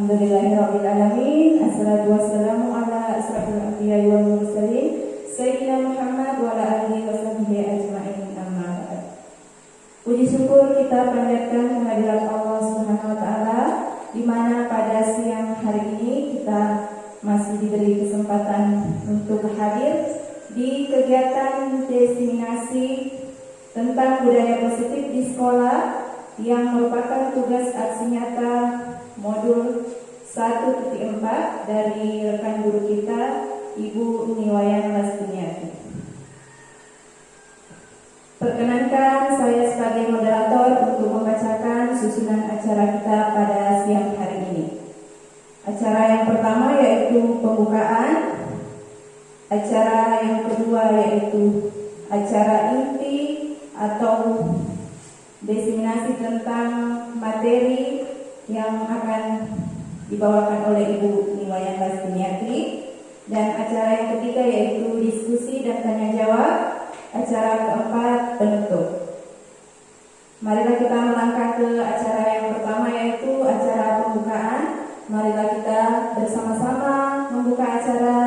Alhamdulillahirrabbilalamin. Assalatu wassalamu ala asrafil anbiya'i wal mursalin Sayyidina Muhammad wa ala alihi wa sahbihi ajma'in, amma ba'd. Puji syukur kita panjatkan kehadirat Allah Subhanahu wa taala, di mana pada siang hari ini kita masih diberi kesempatan untuk hadir di kegiatan diseminasi tentang budaya positif di sekolah yang merupakan tugas aksi nyata modul 1.4 dari rekan guru kita Ibu Niwayan Lastiniati. Perkenankan saya sebagai moderator untuk membacakan susunan acara kita pada siang hari ini. Acara yang pertama yaitu pembukaan, acara yang kedua yaitu acara inti atau diseminasi tentang materi yang akan dibawakan oleh Ibu Niwayan Lastiniati, dan acara yang ketiga yaitu diskusi dan tanya jawab, acara keempat penutup. Marilah kita melangkah ke acara yang pertama yaitu acara pembukaan. Marilah kita bersama-sama membuka acara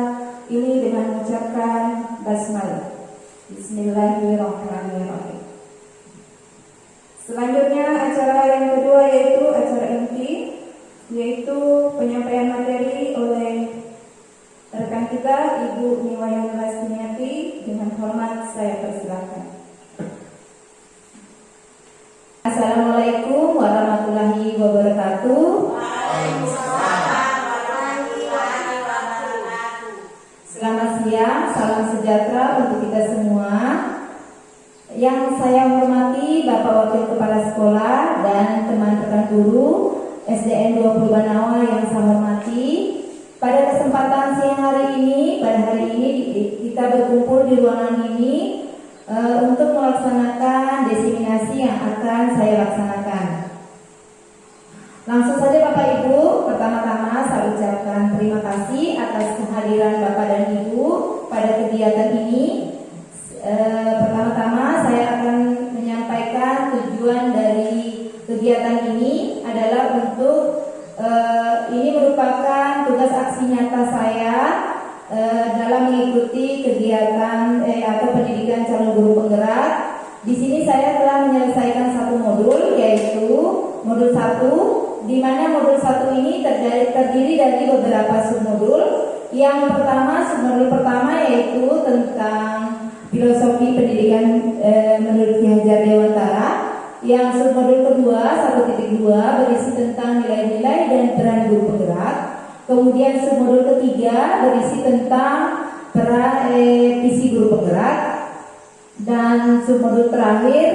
ini dengan mengucapkan basmalah. Bismillahirrahmanirrahim. Selanjutnya acara yang kedua yaitu acara inti, yaitu penyampaian materi oleh rekan kita Ibu Niwayan Lastiniati. Dengan hormat saya persilakan. Assalamualaikum warahmatullahi wabarakatuh. Waalaikumsalam warahmatullahi wabarakatuh. Selamat siang, salam sejahtera untuk kita semua. Yang saya hormati Bapak Wakil Kepala Sekolah dan teman rekan guru SDN 20 Banawa yang saya hormati. Pada kesempatan siang hari ini, kita berkumpul di ruangan ini untuk melaksanakan diseminasi yang akan saya laksanakan. Langsung saja Bapak Ibu, pertama-tama saya ucapkan terima kasih atas kehadiran Bapak dan Ibu pada kegiatan ini. Pertama-tama saya akan menyampaikan tujuan dari kegiatan ini adalah untuk ini merupakan tugas aksi nyata saya dalam mengikuti kegiatan atau pendidikan calon guru penggerak. Di sini saya telah menyelesaikan satu modul, yaitu modul 1, di mana modul 1 ini terdiri dari beberapa submodul. Yang pertama, submodul pertama yaitu tentang filosofi pendidikan menurut Ki Hajar Dewantara. Yang submodul kedua 1.2 berisi tentang nilai-nilai dan peran guru penggerak. Kemudian submodul ketiga berisi tentang peran visi guru penggerak. Dan submodul terakhir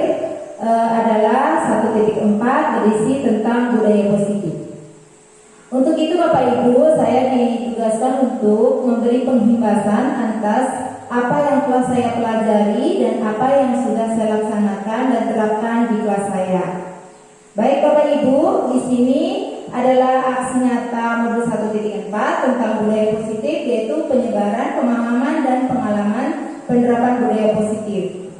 adalah 1.4 berisi tentang budaya positif. Untuk itu Bapak Ibu, saya ditugaskan untuk memberi penghimbasan atas apa yang telah saya pelajari dan apa yang sudah saya laksanakan dan terapkan di kelas saya. Baik Bapak Ibu, di sini adalah aksi nyata modul 1.4 tentang budaya positif, yaitu penyebaran, pemahaman dan pengalaman penerapan budaya positif.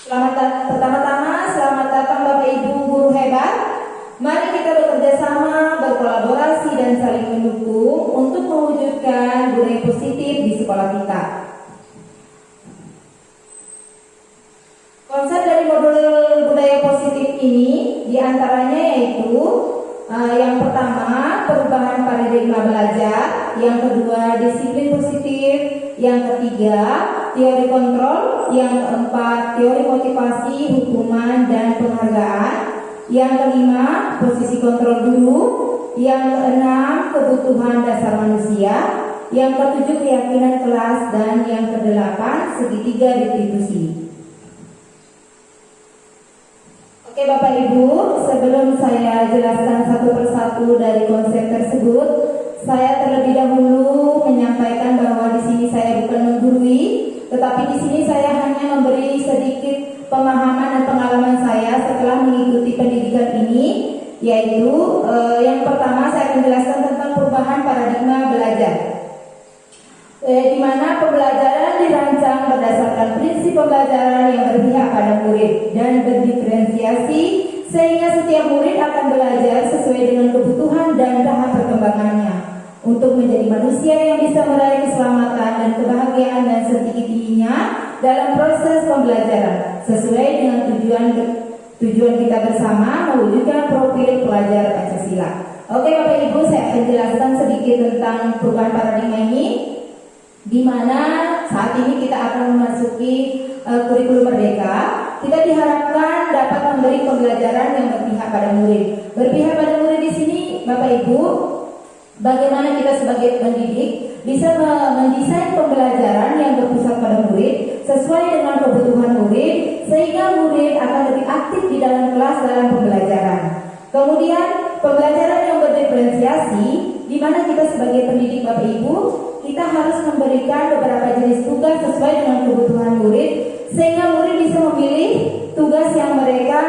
Pertama-tama, selamat datang Bapak Ibu guru hebat. Mari kita bekerja sama, berkolaborasi dan saling mendukung untuk mewujudkan budaya positif di sekolah kita. Konsep dari modul budaya positif ini diantaranya yaitu yang pertama, perubahan paradigma belajar. Yang kedua, disiplin positif. Yang ketiga, teori kontrol. Yang keempat, teori motivasi, hukuman, dan penghargaan. Yang kelima, posisi kontrol dulu. Yang keenam, kebutuhan dasar manusia. Yang ketujuh, keyakinan kelas. Dan yang kedelapan, segitiga retribusi. Oke Bapak Ibu, sebelum saya jelaskan satu persatu dari konsep tersebut, saya terlebih dahulu menyampaikan bahwa di sini saya bukan menggurui, tetapi di sini saya hanya memberi sedikit pemahaman dan pengalaman saya setelah mengikuti pendidikan ini, yaitu yang pertama saya akan menjelaskan tentang perubahan paradigma belajar. Di mana pembelajaran dirancang berdasarkan prinsip pembelajaran yang berpihak pada murid dan berdiferensiasi sehingga setiap murid akan belajar sesuai dengan kebutuhan dan tahap perkembangannya untuk menjadi manusia yang bisa meraih keselamatan dan kebahagiaan dan setinggi-tingginya dalam proses pembelajaran sesuai dengan tujuan kita bersama mewujudkan profil pelajar Pancasila. Oke Bapak Ibu, saya akan jelaskan sedikit tentang perubahan paradigma ini, di mana saat ini kita akan memasuki kurikulum merdeka. Kita diharapkan dapat memberi pembelajaran yang berpihak pada murid. Berpihak pada murid di sini, Bapak Ibu, bagaimana kita sebagai pendidik bisa mendesain pembelajaran yang berpusat pada murid sesuai dengan kebutuhan murid, sehingga murid akan lebih aktif di dalam kelas dalam pembelajaran. Kemudian pembelajaran yang berdiferensiasi, di mana kita sebagai pendidik Bapak Ibu, kita harus memberikan beberapa jenis tugas sesuai dengan kebutuhan murid, sehingga murid bisa memilih tugas yang mereka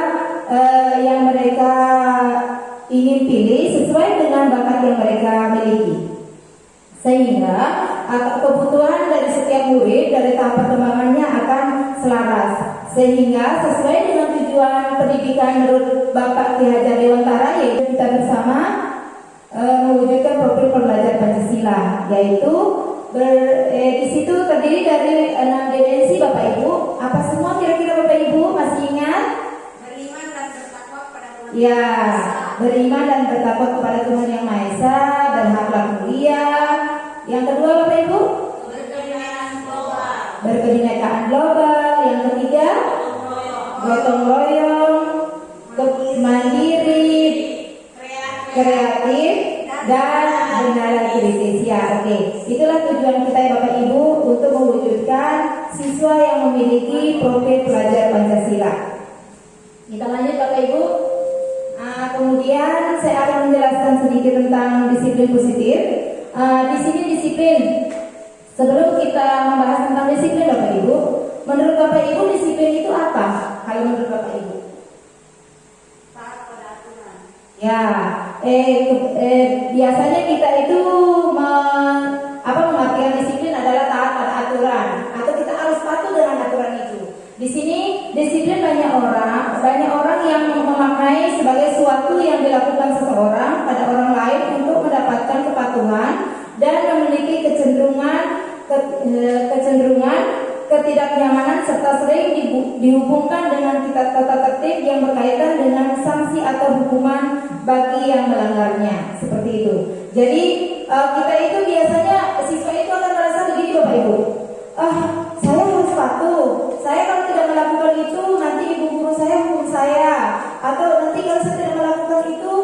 ingin pilih sesuai dengan bakat yang mereka miliki, sehingga kebutuhan dari setiap murid dari tahap perkembangannya akan selaras, sehingga sesuai dengan tujuan pendidikan menurut Bapak Ki Hajar Dewantara, yaitu kita bersama mewujudkan profil pembelajar Pancasila, yaitu di situ terdiri dari 6 dimensi Bapak Ibu. Apa semua kira-kira Bapak Ibu masih ingat? Beriman dan bertakwa kepada Tuhan. Ya, beriman dan bertakwa kepada Tuhan Yang Maha Esa, berakhlak mulia. Yang kedua Bapak Ibu? Berkebinekaan global. Berkebinekaan global. Yang ketiga? Gotong royong, mandiri, kreatif, dan benar kritis. Ya, oke. Itulah tujuan kita ya Bapak Ibu untuk mewujudkan siswa yang memiliki profil pelajar Pancasila. Kita lanjut Bapak Ibu. Kemudian saya akan menjelaskan sedikit tentang disiplin positif. Di sini disiplin. Sebelum kita membahas tentang disiplin Bapak Ibu, menurut Bapak Ibu disiplin itu apa? Kalau menurut Bapak Ibu? Taat pada aturan. Ya, biasanya kita itu mengartikan disiplin adalah taat pada aturan, atau kita harus patuh dengan aturan itu. Di sini disiplin banyak orang yang memaknai sebagai suatu yang dilakukan seseorang pada orang lain untuk mendapatkan kepatuhan dan memiliki kecenderungan ketidaknyamanan serta sering dihubungkan dengan tata tertib yang berkaitan dengan sanksi atau hukuman bagi yang melanggarnya, seperti itu. Jadi kita itu biasanya siswa itu akan merasa begini Bapak Ibu, saya harus patuh, saya kalau tidak melakukan itu nanti ibu guru saya hukum saya, atau nanti kalau saya tidak melakukan itu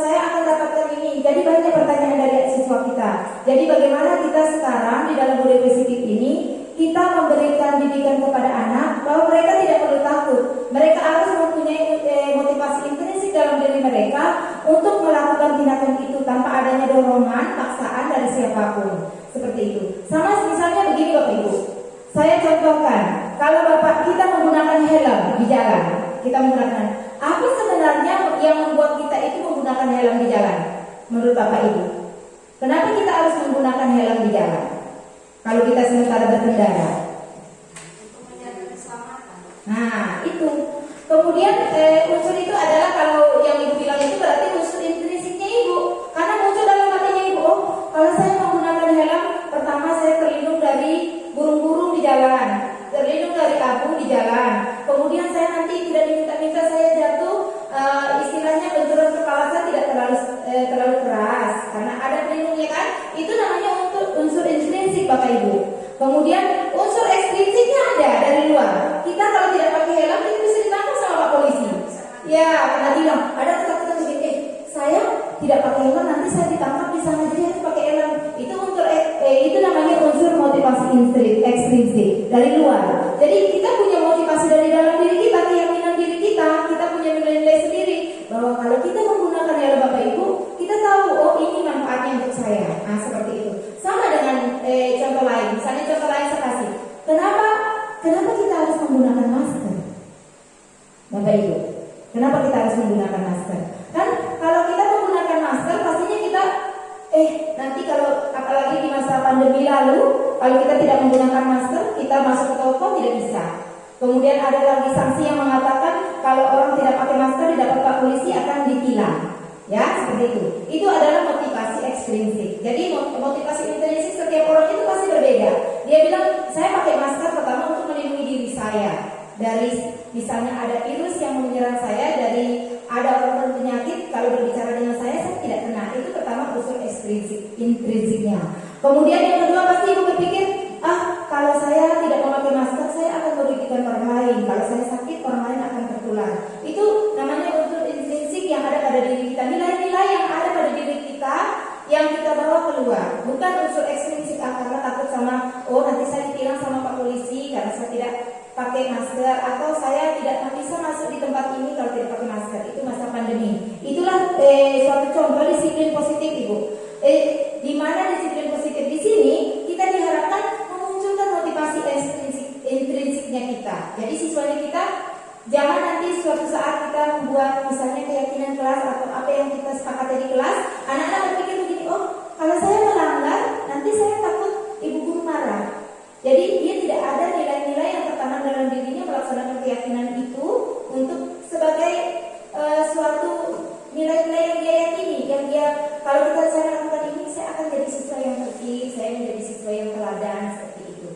saya akan dapatkan ini. Jadi banyak pertanyaan dari siswa kita. Jadi bagaimana kita sekarang di dalam budaya positif ini kita memberikan didikan kepada anak bahwa mereka tidak perlu takut. Mereka harus mempunyai motivasi intrinsik dalam diri mereka untuk melakukan tindakan itu tanpa adanya dorongan, paksaan dari siapapun. Seperti itu. Sama misalnya begini Bapak Ibu. Saya contohkan, kalau Bapak kita menggunakan helm di jalan, kita menggunakan, apa sebenarnya yang membuat kita itu menggunakan helm di jalan? Menurut Bapak Ibu, kenapa kita harus menggunakan helm di jalan? Kalau kita sementara berkendara, Untuk menjaga keselamatan. nah itu. Kemudian unsur itu adalah kalau yang ibu bilang itu berarti unsur intrinsiknya ibu, karena muncul dalam hatinya ibu. Oh, kalau saya menggunakan helm, pertama saya terlindung dari burung-burung di jalan, terlindung dari abu di jalan. Kemudian saya nanti tidak diminta-minta saya jatuh, istilahnya benturan kepala saya tidak terlalu keras, karena ada pelindungnya kan. Itu namanya unsur intrinsik Bapak Ibu. Kemudian unsur ekstrinsiknya ada dari luar. Kita kalau tidak pakai helm kita bisa ditangkap sama Pak Polisi. Ya, karena bilang ada ketakutan begini, saya tidak pakai helm nanti saya ditangkap di sana, jadi harus pakai helm. Itu itu namanya unsur motivasi ekstrinsik dari luar. Jadi kita punya motivasi dari dalam diri kita, keyakinan diri kita punya nilai-nilai sendiri bahwa kalau kita menggunakan helm Bapak Ibu, kita tahu oh ini manfaatnya untuk saya. Nah seperti itu. Sama dengan contoh lain. Misalnya contoh lain saya kasih. Kenapa kita harus menggunakan masker? Bapak Ibu, kenapa kita harus menggunakan masker? Kan kalau kita menggunakan masker pastinya kita nanti kalau apalagi di masa pandemi lalu, kalau kita tidak menggunakan masker, kita masuk ke toko tidak bisa. Kemudian ada lagi sanksi yang mengatakan kalau orang tidak pakai masker di depan Pak Polisi akan ditilang. Ya, seperti itu. Itu adalah motivasi ekstrinsik. Jadi motivasi intrinsik setiap orang itu pasti berbeda. Dia bilang, saya pakai masker pertama untuk melindungi diri saya dari misalnya ada virus yang menyerang saya, dari ada orang berpenyakit, kalau berbicara dengan saya tidak kena. Itu pertama unsur intrinsiknya. Kemudian yang kedua pasti ibu berpikir, kalau saya tidak memakai masker, saya akan merugikan orang lain. Kalau saya sakit, orang lain akan tertular. Itu namanya unsur intrinsik yang ada pada diri kita. Nilai-nilai yang ada pada diri kita yang kita bawa keluar. Bukan unsur ekstrinsik karena takut sama, nanti saya ditilang sama Pak Polisi karena saya tidak pakai masker, atau saya tidak bisa masuk di tempat ini kalau tidak pakai masker. Itu masa pandemi. Itulah suatu contoh disiplin positif, Ibu. Di mana disiplin positif di sini kita diharapkan memunculkan motivasi intrinsiknya kita. Jadi siswanya kita jangan nanti suatu saat kita membuat misalnya keyakinan kelas atau apa yang kita sepakati di kelas, anak-anak berpikir begini, kalau saya melanggar nanti saya takut ibu guru marah. Jadi dia tidak ada nilai-nilai yang tertanam dalam dirinya melaksanakan keyakinan itu untuk sebagai suatu nilai-nilai yang dia yakini, yang dia kalau saya lakukan ini saya akan jadi siswa yang bersih, saya menjadi siswa yang teladan, seperti itu.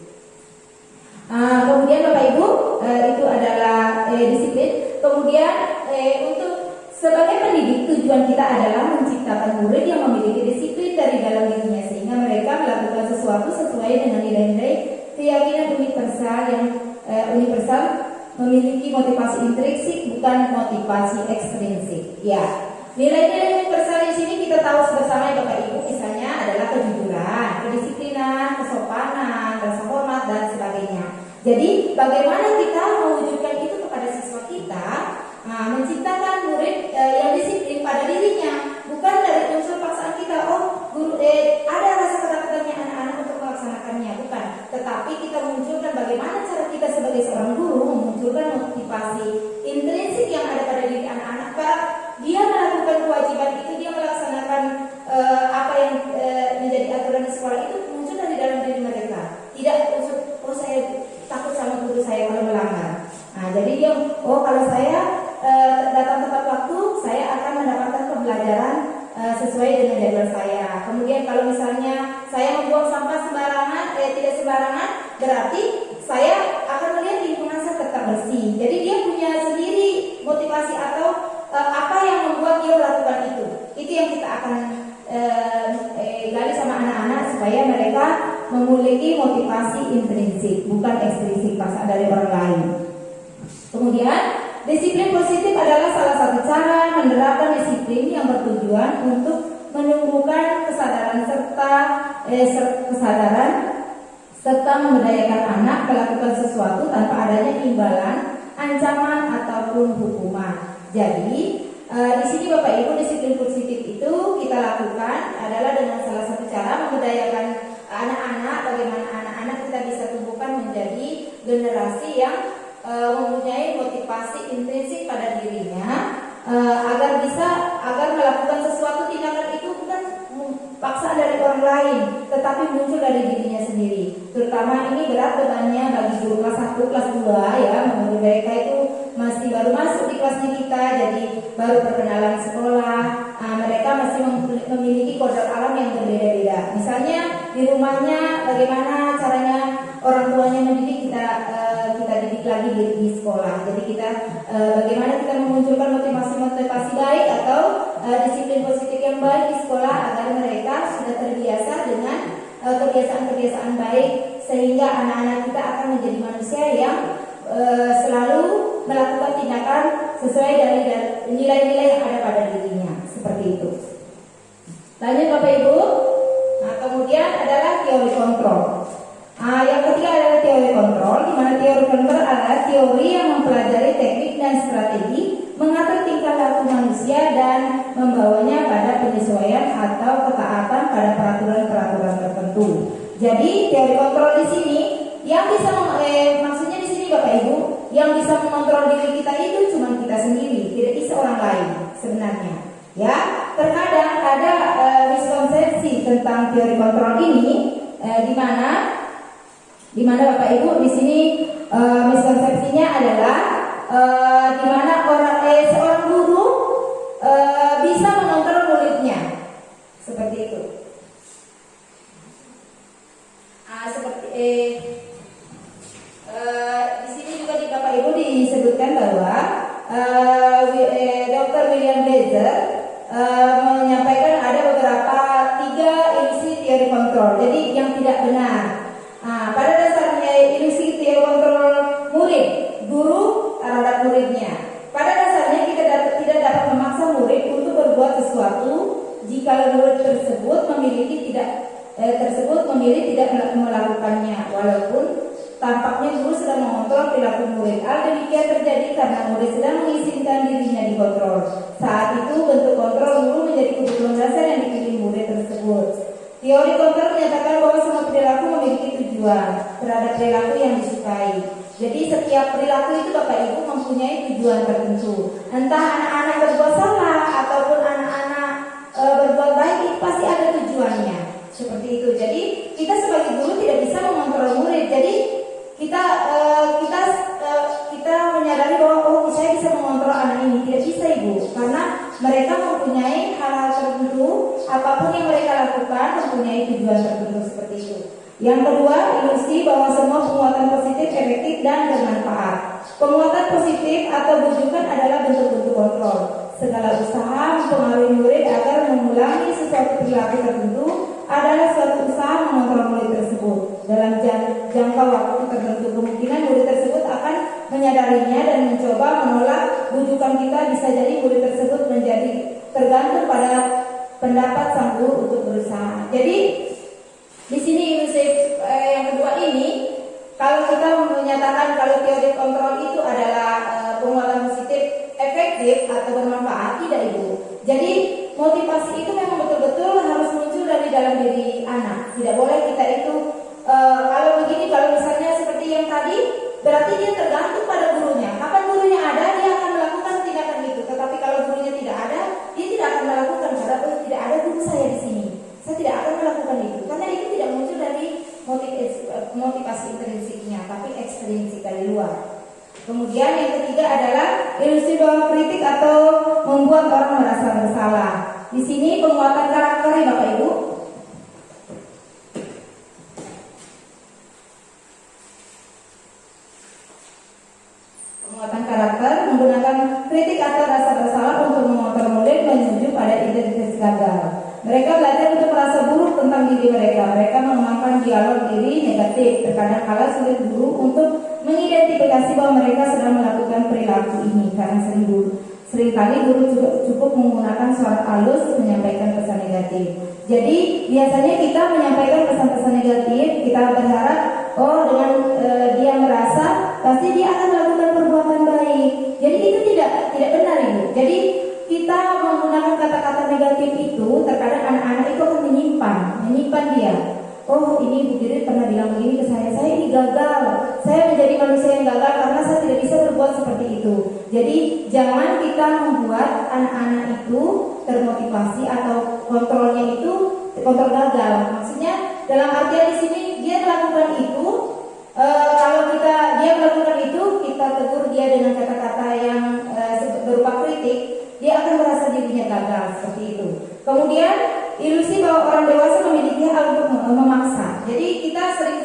Kemudian Bapak Ibu, itu adalah disiplin. Kemudian untuk sebagai pendidik tujuan kita adalah menciptakan murid yang memiliki disiplin dari dalam dirinya sehingga mereka melakukan sesuatu sesuai dengan nilai-nilai keyakinan universal yang universal memiliki motivasi intrinsik bukan motivasi ekstrinsik. Ya, nilai-nilai universal di sini kita tahu bersama ya Bapak Ibu, misalnya adalah kejujuran, kedisiplinan, kesopanan, rasa hormat dan sebagainya. Jadi bagaimana kita mewujudkan itu kepada siswa kita, menciptakan murid yang disiplin pada dirinya, bukan dari unsur paksaan kita. Guru ada rasa ketakutannya anak-anak untuk melaksanakannya, bukan. Tetapi kita munculkan bagaimana cara kita sebagai seorang guru memunculkan motivasi intrinsik yang ada pada diri anak-anak. Dia melakukan kewajiban itu, dia melaksanakan apa yang menjadi aturan di sekolah itu muncul dari dalam diri mereka. Tidak unsur saya takut sama guru saya kalau melanggar. Jadi dia kalau saya datang tepat waktu, saya akan mendapatkan pembelajaran sesuai dengan jadwal saya. Kemudian kalau misalnya saya membuang sampah sembarangan, tidak sembarangan, berarti saya akan melihat lingkungan saya tetap bersih. Jadi dia punya sendiri motivasi atau apa yang membuat dia melakukan itu. Itu yang kita akan gali sama anak-anak supaya mereka memiliki motivasi intrinsik, bukan ekstrinsik pasal dari orang lain. Kemudian disiplin positif adalah salah satu cara menerapkan disiplin yang bertujuan untuk menumbuhkan kesadaran serta memberdayakan anak melakukan sesuatu tanpa adanya imbalan, ancaman ataupun hukuman. Jadi di sini Bapak Ibu, disiplin positif itu kita lakukan adalah dengan salah satu cara memberdayakan anak-anak, bagaimana anak-anak kita bisa tumbuhkan menjadi generasi yang mempunyai motivasi intrinsik pada dirinya, agar melakukan sesuatu tindakan itu bukan paksaan dari orang lain, tetapi muncul dari dirinya sendiri. Terutama ini berat bebannya bagi guru kelas 1, kelas 2 ya, menurut mereka itu masih baru masuk di kelasnya kita, jadi baru perkenalan sekolah. Mereka masih memiliki kodrat alam yang berbeda-beda. Misalnya di rumahnya bagaimana caranya orang tuanya mendidik, kita didik lagi di sekolah. Jadi kita bagaimana kita memunculkan motivasi baik atau disiplin positif yang baik di sekolah agar mereka sudah terbiasa dengan kebiasaan-kebiasaan baik sehingga anak-anak kita akan menjadi manusia yang selalu melakukan tindakan sesuai dari nilai-nilai yang ada pada dirinya, seperti itu. Lanjut Bapak Ibu. Kemudian adalah teori kontrol. Yang ketiga adalah teori kontrol, di mana teori kontrol adalah teori yang mempelajari teknik dan strategi mengatur tingkah laku manusia dan membawanya pada penyesuaian atau ketaatan pada peraturan-peraturan tertentu. Jadi teori kontrol di sini yang bisa maksudnya di sini Bapak Ibu, yang bisa mengontrol diri kita itu cuma kita sendiri, tidak bisa orang lain sebenarnya. Ya, terkadang ada miskonsepsi tentang teori kontrol ini, di mana Bapak Ibu di sini Miskonsepsinya adalah di mana seorang guru bisa mengontrol muridnya, seperti itu. Di sini juga di Bapak Ibu disebutkan bahwa Dr. William Blazer menyampaikan ada beberapa 3 ilusi teori kontrol. Jadi yang tidak benar. Pada dasarnya ilusi teori kontrol murid, guru terhadap muridnya. Pada dasarnya kita tidak dapat memaksa murid untuk berbuat sesuatu jika murid tersebut memilih tidak melakukannya, walaupun tampaknya guru sedang mengontrol perilaku murid. Hal demikian terjadi karena murid sedang mengizinkan dirinya dikontrol. Saat itu bentuk kontrol guru menjadi kebutuhan dasar yang dipilih murid tersebut. Teori kontrol menyatakan bahwa semua perilaku memiliki tujuan terhadap perilaku yang disukai. Jadi setiap perilaku itu Bapak Ibu mempunyai tujuan tertentu. Entah anak-anak berbuat salah ataupun anak-anak berbuat baik, itu pasti ada tujuannya. Seperti itu. Jadi kita sebagai guru tidak bisa mengontrol murid. Jadi kita menyadari bahwa saya bisa mengontrol anak ini. Tidak bisa Ibu, karena mereka mempunyai hal-hal tertentu. Apapun yang mereka lakukan mempunyai tujuan tertentu, seperti itu. Yang kedua, ilusi bahwa semua penguatan positif efektif dan bermanfaat. Penguatan positif atau bujukan adalah bentuk-bentuk kontrol. Segala usaha mempengaruhi murid agar mengulangi sesuatu perilaku tertentu adalah suatu usaha mengontrol murid tersebut. Dalam jangka waktu tertentu, kemungkinan murid tersebut akan menyadarinya dan mencoba menolak bujukan kita. Bisa jadi murid tersebut menjadi tergantung pada pendapat sang guru untuk berusaha. Jadi di sini ilusi yang kedua ini, kalau kita menyatakan kalau teori kontrol itu adalah penguatan positif efektif atau bermanfaat, tidak Ibu. Jadi motivasi itu memang betul-betul harus muncul dari dalam diri anak. Tidak boleh kita itu kalau begini, kalau misalnya seperti yang tadi, berarti dia tergantung pada gurunya. Kapan gurunya ada, dia akan melakukan tindakan itu. Tetapi kalau gurunya tidak ada, dia tidak akan melakukan. Karena tidak ada guru saya di sini, saya tidak akan melakukan itu. Karena itu tidak muncul dari motivasi intrinsiknya, tapi ekstrinsik dari luar. Kemudian yang ketiga adalah ilusi bahwa kritik atau membuat orang merasa bersalah. Di sini penguatan karakter, Bapak Ibu. Penguatan karakter menggunakan kritik atau rasa bersalah untuk mengontrol murid menuju pada identitas gagal. Mereka belajar untuk merasa buruk tentang diri mereka. Mereka mengembangkan dialog diri negatif. Terkadang kala sulit guru untuk mengidentifikasi bahwa mereka sedang melakukan perilaku ini, karena seringkali guru cukup menggunakan suara halus menyampaikan pesan negatif. Jadi biasanya kita menyampaikan pesan-pesan negatif, kita berharap dengan dia merasa pasti dia akan melakukan perbuatan baik. Jadi itu tidak benar Ibu. Jadi kita menggunakan kata-kata negatif itu, terkadang anak-anak itu akan menyimpan dia. Oh, ini Bu Diri pernah bilang begini ke saya ini gagal. Saya menjadi manusia yang gagal karena saya tidak bisa berbuat seperti itu. Jadi jangan kita membuat anak-anak itu termotivasi atau kontrolnya itu kontrol gagal. Maksudnya dalam artian di sini dia melakukan itu. Kalau dia melakukan itu, kita tegur dia dengan kata-kata yang berupa kritik, dia akan merasa dirinya gagal, seperti itu. Kemudian ilusi bahwa orang dewasa memiliki hal untuk memaksa. Jadi kita sering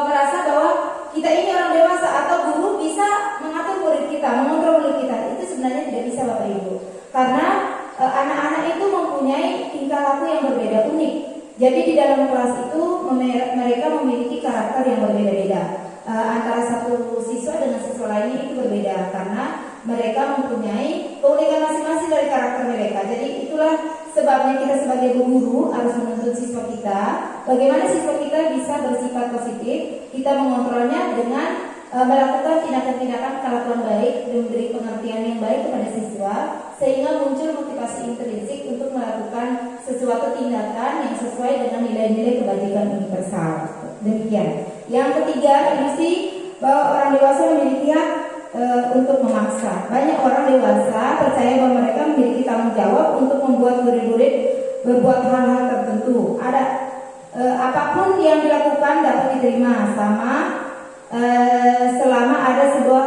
merasa bahwa kita ini orang dewasa atau guru bisa mengatur murid kita, mengontrol murid kita. Itu sebenarnya tidak bisa Bapak Ibu. Karena anak-anak itu mempunyai tingkah laku yang berbeda, unik. Jadi di dalam kelas itu mereka memiliki karakter yang berbeda-beda. Antara satu siswa dengan siswa lainnya itu berbeda karena mereka mempunyai keunikan masing-masing dari karakter mereka. Jadi itulah sebabnya kita sebagai guru harus menuntut siswa kita bagaimana siswa kita bisa bersifat positif. Kita mengontrolnya dengan melakukan tindakan-tindakan kelakuan baik dan memberi pengertian yang baik kepada siswa, sehingga muncul motivasi intrinsik untuk melakukan sesuatu tindakan yang sesuai dengan nilai-nilai kebajikan universal. Demikian. Yang ketiga, ilusi bahwa orang dewasa memiliki hak untuk memaksa. Banyak orang dewasa percaya bahwa mereka memiliki tanggung jawab untuk membuat murid-murid berbuat hal-hal tertentu. apapun yang dilakukan dapat diterima selama ada sebuah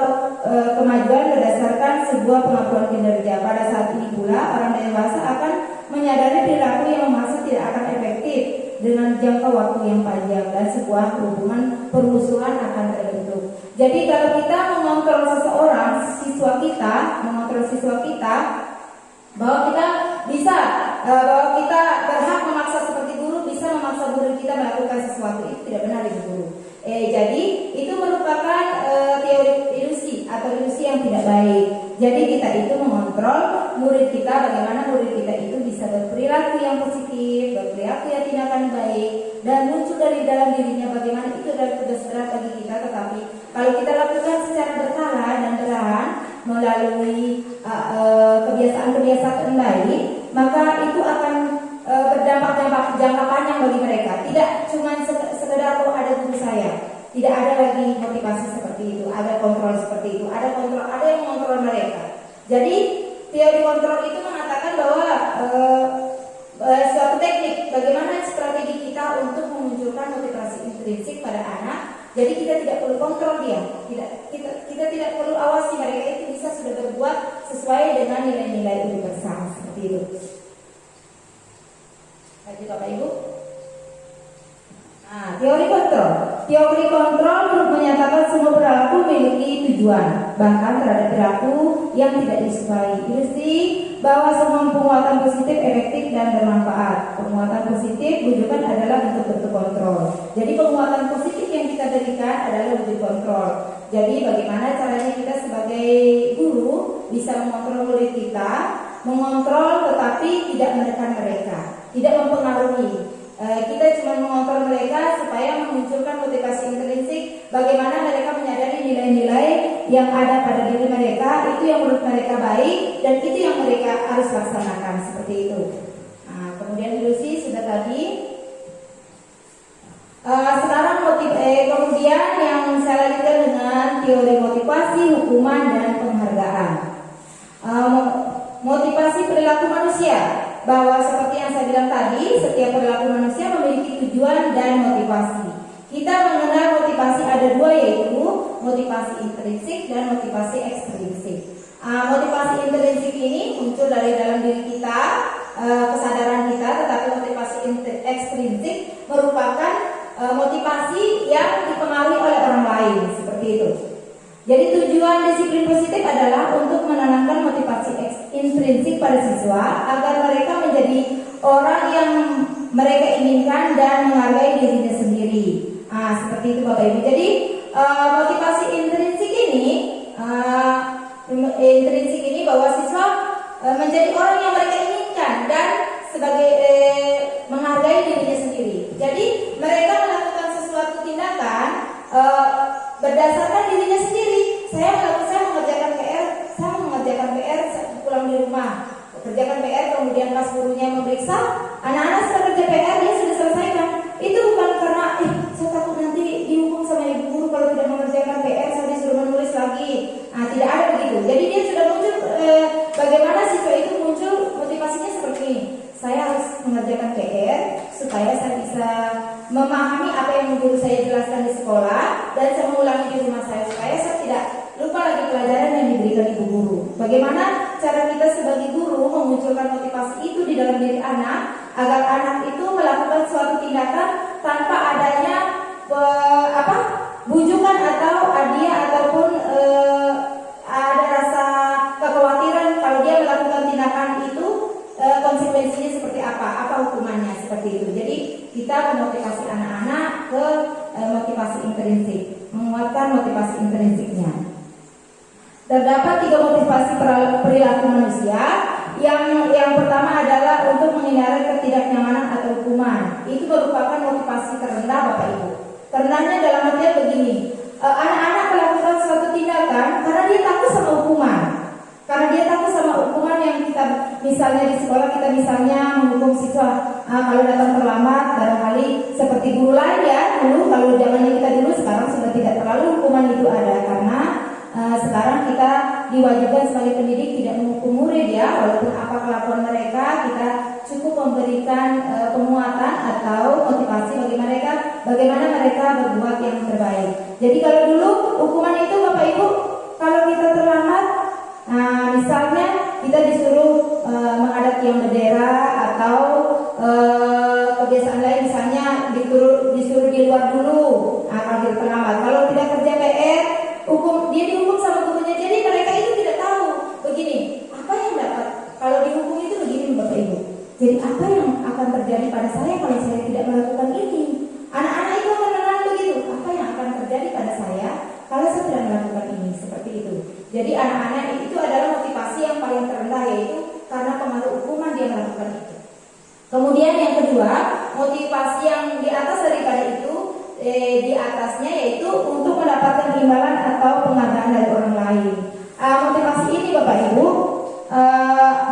kemajuan berdasarkan sebuah pengakuan kinerja. Pada saat ini pula orang dewasa akan menyadari perilaku yang memaksa tidak akan efektif dengan jangka waktu yang panjang dan sebuah hubungan permusuhan akan terbentuk. Jadi kalau kita mengontrol seseorang, mengontrol siswa kita bahwa kita bisa, bahwa kita berhak memaksa seperti guru, bisa memaksa guru kita melakukan sesuatu, itu tidak benar ibu guru. Jadi itu merupakan teori ilusi atau ilusi yang tidak baik. Jadi kita itu mengontrol murid kita, bagaimana murid kita itu bisa berperilaku yang positif, berperilaku yang tindakan baik, dan muncul dari dalam dirinya bagaimana itu adalah tugas berat bagi kita. Tetapi kalau kita lakukan secara berkala dan perlahan melalui kebiasaan-kebiasaan baik, maka itu akan berdampak jangka panjang bagi mereka. Tidak cuma sekedar ada guru saya, tidak ada lagi motivasi seperti itu, ada kontrol seperti itu, ada yang mengontrol mereka. Jadi teori kontrol itu mengatakan bahwa suatu teknik bagaimana strategi kita untuk memunculkan motivasi intrinsik pada anak. Jadi kita tidak perlu kontrol dia, kita tidak perlu awasi mereka itu bisa sudah berbuat sesuai dengan nilai-nilai universal seperti itu. Lanjut Bapak Ibu. Nah, teori kontrol. Teori kontrol menyatakan semua perilaku memiliki tujuan, bahkan terhadap perilaku yang tidak disukai. Ilusi bahwa semua penguatan positif efektif dan bermanfaat. Penguatan positif bujukan adalah bentuk-bentuk kontrol. Jadi penguatan positif yang kita berikan adalah wujud kontrol. Jadi bagaimana caranya kita sebagai guru bisa mengontrol murid kita, mengontrol tetapi tidak menekan mereka, tidak mempengaruhi. Kita cuma mengontrol mereka supaya memunculkan motivasi intrinsik, bagaimana mereka menyadari nilai-nilai yang ada pada diri mereka, itu yang menurut mereka baik dan itu yang mereka harus laksanakan, seperti itu. Nah, kemudian ilusi sudah tadi. Sekarang kemudian yang saya lanjutkan dengan teori motivasi, hukuman dan penghargaan. Motivasi perilaku manusia, bahwa seperti yang saya bilang tadi, setiap perilaku manusia memiliki tujuan dan motivasi. Kita mengenal motivasi ada dua, yaitu motivasi intrinsik dan motivasi ekstrinsik. Motivasi intrinsik ini muncul dari dalam diri kita, kesadaran kita, tetapi motivasi ekstrinsik merupakan motivasi yang dipengaruhi oleh orang lain, seperti itu. Jadi tujuan disiplin positif adalah untuk menanamkan motivasi intrinsik pada siswa agar mereka menjadi orang yang mereka inginkan dan menghargai dirinya sendiri. Seperti itu Bapak Ibu. Jadi motivasi intrinsik ini bahwa siswa menjadi orang yang mereka inginkan dan sebagai menghargai dirinya sendiri. Jadi mereka melakukan sesuatu tindakan berdasarkan dirinya sendiri. Saya mengerjakan PR pulang di rumah, kerjakan PR, kemudian pas gurunya memeriksa, anak-anak sudah kerja PR, dia sudah selesaikan. Itu bukan karena saya takut nanti dihukum sama ibu guru kalau tidak mengerjakan PR, saya disuruh menulis lagi. Tidak ada begitu. Jadi dia sudah muncul bagaimana siswa itu muncul motivasinya seperti ini. Saya harus mengerjakan PR supaya saya bisa memahami apa yang guru saya jelaskan di sekolah dan saya mengulangi di rumah saya supaya saya tidak lupa lagi pelajaran yang diberikan ibu guru. Bagaimana cara kita sebagai guru memunculkan motivasi itu di dalam diri anak agar anak itu melakukan suatu tindakan tanpa adanya bujukan atau hadiah ataupun ada rasa kekhawatiran kalau dia melakukan tindakan itu konsekuensinya seperti apa hukumannya, seperti itu. Jadi kita memotivasi anak-anak ke motivasi intrinsik, menguatkan motivasi intrinsiknya. Terdapat 3 motivasi perilaku manusia. Yang pertama adalah untuk menghindari ketidaknyamanan atau hukuman. Itu merupakan motivasi terendah Bapak Ibu. Terendahnya dalam artian begini, anak-anak melakukan suatu tindakan karena dia takut sama hukuman. Karena dia takut sama hukuman yang kita, misalnya di sekolah kita misalnya menghukum siswa kalau datang terlambat, barangkali seperti guru lain ya dulu, kalau zamannya kita dulu, sekarang sudah tidak terlalu hukuman itu ada karena sekarang kita diwajibkan sebagai pendidik tidak menghukum murid ya, walaupun apa kelakuan mereka, kita cukup memberikan penguatan atau motivasi bagi mereka, bagaimana mereka berbuat yang terbaik. Jadi kalau dulu hukuman itu Bapak Ibu, kalau kita terlambat, nah misalnya kita disuruh menghadap tiang bendera atau kebiasaan lain, misalnya disuruh di luar dulu, nah, kalau kita terlambat. Kalau tidak kerja PR, dia dihukum sama gurunya. Jadi mereka itu tidak tahu begini, apa yang dapat kalau dihukum itu begini Bapak Ibu. Jadi apa yang akan terjadi pada saya kalau saya tidak melakukan ini? Anak-anak itu akan mengenal begitu, apa yang akan terjadi pada saya kalau saya tidak melakukan ini, seperti itu. Jadi anak-anak itu adalah motivasi yang paling terendah, yaitu karena pengaruh hukuman dia melakukan itu. Kemudian yang kedua, motivasi yang di atas daripada itu, di atasnya yaitu untuk mendapatkan imbalan atau penghargaan dari orang lain. Motivasi ini Bapak Ibu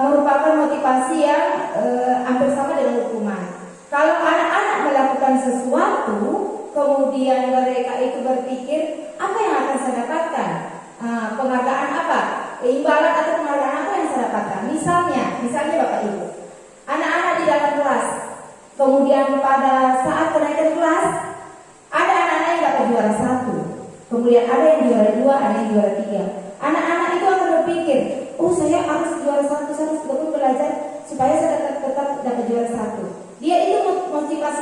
merupakan motivasi yang hampir sama dengan hukuman. Kalau anak-anak melakukan sesuatu, kemudian mereka itu berpikir apa yang akan saya dapatkan, penghargaan apa, imbalan atau penghargaan apa yang saya dapatkan. Misalnya Bapak Ibu, anak-anak di dalam kelas, kemudian pada saat kenaikan kelas ada anak-anak yang dapat juara 1, kemudian ada yang juara 2, ada yang juara 3. Anak-anak itu akan berpikir, oh saya harus juara 1, saya harus betul belajar supaya saya tetap dapat juara 1. Dia itu motivasi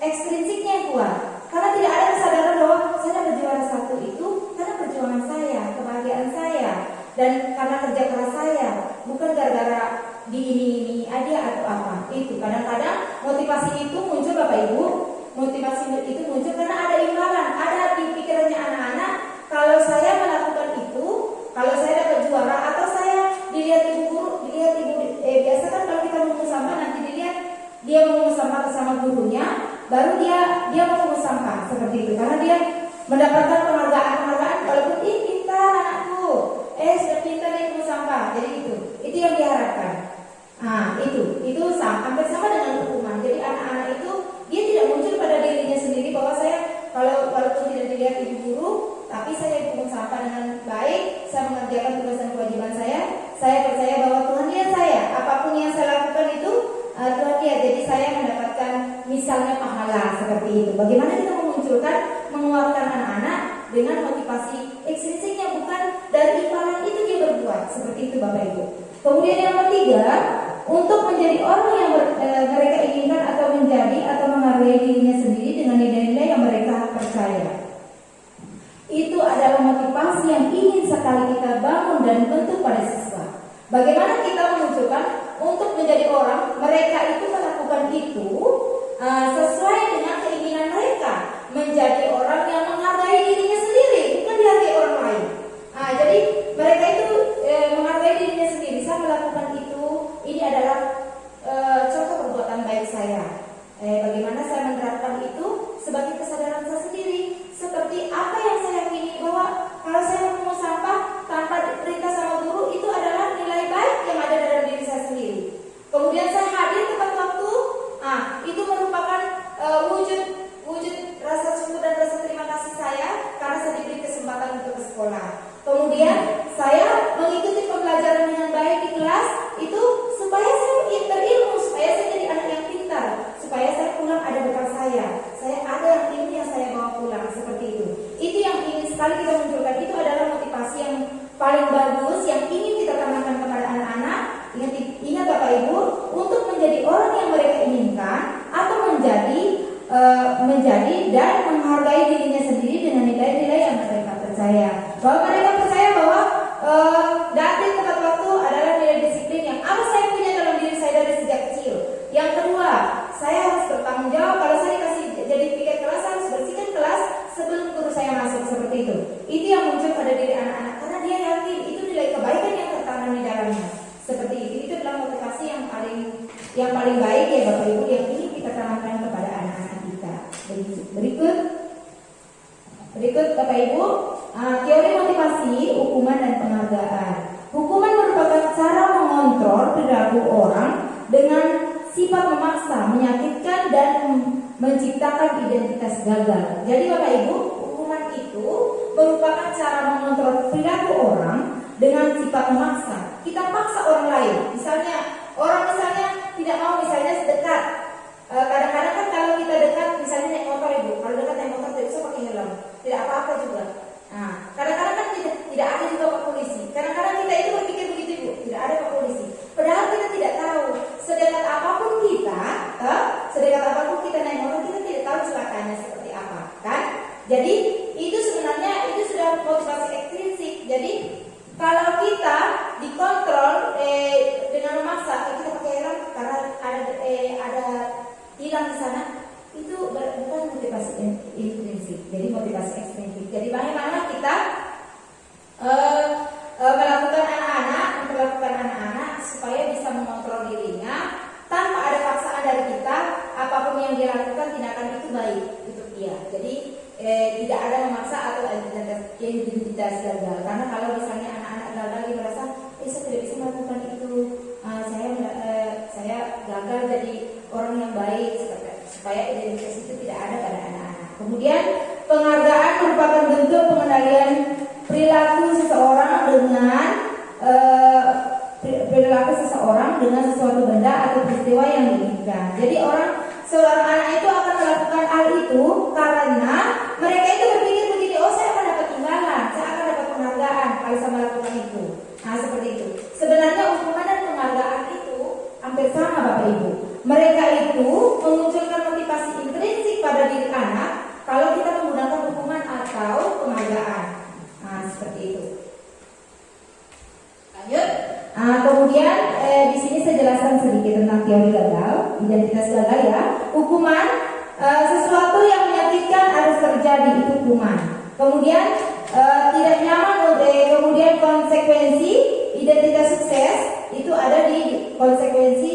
ekstrinsiknya yang kuat, karena tidak ada kesadaran bahwa saya dapat juara 1 itu karena perjuangan saya, kebahagiaan saya, dan karena kerja keras saya, bukan gara-gara di ini ada atau apa. Itu kadang-kadang motivasi itu muncul Bapak Ibu, motivasi itu muncul karena ada imbalan, ada di pikirannya anak-anak. Kalau saya melakukan itu, kalau saya dapat juara, atau saya dilihat ibu guru, biasa kan kalau kita mengumpul sampah nanti dilihat dia mengumpul sampah bersama gurunya, baru dia mengumpul sampah seperti itu, karena dia mendapatkan penghargaan walaupun pintar anakku, sudah pintar dia mengumpul sampah, jadi itu yang diharapkan. Nah itu hampir sama dengan hukuman. Jadi anak-anak itu dia tidak muncul pada dirinya sendiri bahwa saya kalau walaupun tidak dilihat ibu guru, tapi saya mengumpul sampah dengan baik, saya mengerjakan tugas dan kewajiban saya percaya bahwa Tuhan lihat saya, apapun yang saya lakukan itu Tuhan lihat, jadi saya mendapatkan misalnya pahala seperti itu. Bagaimana kita menguatkan anak-anak dengan motivasi ekstrinsiknya, bukan dari imbalan itu dia berbuat, seperti itu Bapak Ibu. Kemudian yang ketiga, untuk menjadi orang yang mereka inginkan atau menjadi atau menghargai dirinya sendiri dengan nilai-nilai yang mereka percaya. Itu adalah motivasi yang ingin sekali kita bangun dan bentuk pada siswa. Bagaimana kita memunculkan untuk menjadi orang, mereka itu melakukan itu sesuai dengan keinginan mereka, menjadi orang yang menghargai dirinya sendiri, bukan dihargai orang lain. Jadi mereka itu menghargai dirinya sendiri. Saya melakukan itu, ini adalah contoh perbuatan baik saya. Bagaimana saya menerapkan itu sebagai kesadaran saya sendiri, seperti apa yang saya yakini bahwa kalau saya mengumpul sampah tanpa perintah sama guru, itu adalah nilai baik yang ada dalam diri saya sendiri. Kemudian saya hadir tepat waktu, itu merupakan wujud rasa syukur dan rasa terima kasih saya karena saya diberi kesempatan untuk ke sekolah. Kemudian saya mengikuti pembelajaran dengan baik di kelas itu supaya saya berilmu, supaya saya jadi anak yang pintar, supaya saya pulang ada bekal saya ada yang ilmu yang saya bawa pulang, seperti itu. Itu yang ingin sekali kita munculkan. Itu adalah motivasi yang paling bagus yang ingin kita tanamkan kepada anak-anak. Ingat Bapak Ibu, untuk menjadi orang yang mereka inginkan atau menjadi dan menghargai dirinya sendiri dengan nilai-nilai yang mereka percaya. Bahwa mereka percaya bahwa datang tepat waktu adalah nilai disiplin yang harus saya punya dalam diri saya dari sejak kecil. Yang kedua, saya harus bertanggung jawab. Kalau saya dikasih jadi piket kelas, saya harus bersihkan kelas sebelum guru saya masuk, seperti itu. Itu yang muncul pada diri anak-anak karena dia yakin itu nilai kebaikan yang tertanam di dalamnya. Seperti itu. Itu adalah motivasi yang paling baik ya Bapak Ibu yang ingin kita tanamkan kepada anak-anak kita. Berikut Bapak Ibu, teori motivasi, hukuman dan penghargaan. Hukuman merupakan cara mengontrol perilaku orang dengan sifat memaksa, menyakitkan dan menciptakan identitas gagal. Jadi Bapak Ibu, hukuman itu merupakan cara mengontrol perilaku orang dengan sifat memaksa. Kita paksa orang lain. Orang tidak mau sedekat. Kadang-kadang kan kalau kita dekat, misalnya naik motor ibu, kalau dekat naik motor tidak usah pakai helm, tidak apa-apa juga. Nah, kadang-kadang kan tidak ada juga Pak Polisi. Kadang-kadang kita itu berpikir begitu ibu, tidak ada Pak Polisi. Padahal kita tidak tahu sedekat apapun kita naik motor, kita tidak tahu celakanya seperti apa, kan? Jadi itu sebenarnya itu sudah motivasi ekstrinsik. Jadi kalau kita dikontrol dengan memaksa, kita pakai helm karena ada hilang di sana, itu bukan motivasi intrinsik, jadi motivasi ekstrinsik. Jadi bagaimana kita memperlakukan anak-anak supaya bisa mengontrol dirinya tanpa ada paksaan dari kita. Apapun yang dia lakukan, tindakan itu baik untuk dia. Jadi tidak ada memaksa atau identitas gagal. Karena kalau misalnya anak-anak gagal, dia merasa saya tidak bisa melakukan itu, saya gagal jadi orang yang baik, supaya identitas itu tidak ada pada anak-anak. Kemudian penghargaan merupakan bentuk pengendalian perilaku seseorang dengan sesuatu benda atau peristiwa yang diinginkan. Jadi seorang anak itu akan melakukan hal itu karena mereka itu berpikir begini, saya akan dapat imbalan, saya akan dapat penghargaan kalau saya melakukan itu. Nah, seperti itu. Sebenarnya hukuman dan penghargaan itu hampir sama Bapak Ibu. Mereka itu memunculkan motivasi intrinsik pada diri anak kalau kita menggunakan hukuman atau penghargaan. Nah, seperti itu. Lanjut. Nah, kemudian di sini saya jelaskan sedikit tentang teori gagal, identitas gagal ya. Hukuman sesuatu yang menyakitkan harus terjadi, itu hukuman. Kemudian tidak nyaman, kemudian konsekuensi, identitas sukses itu ada di konsekuensi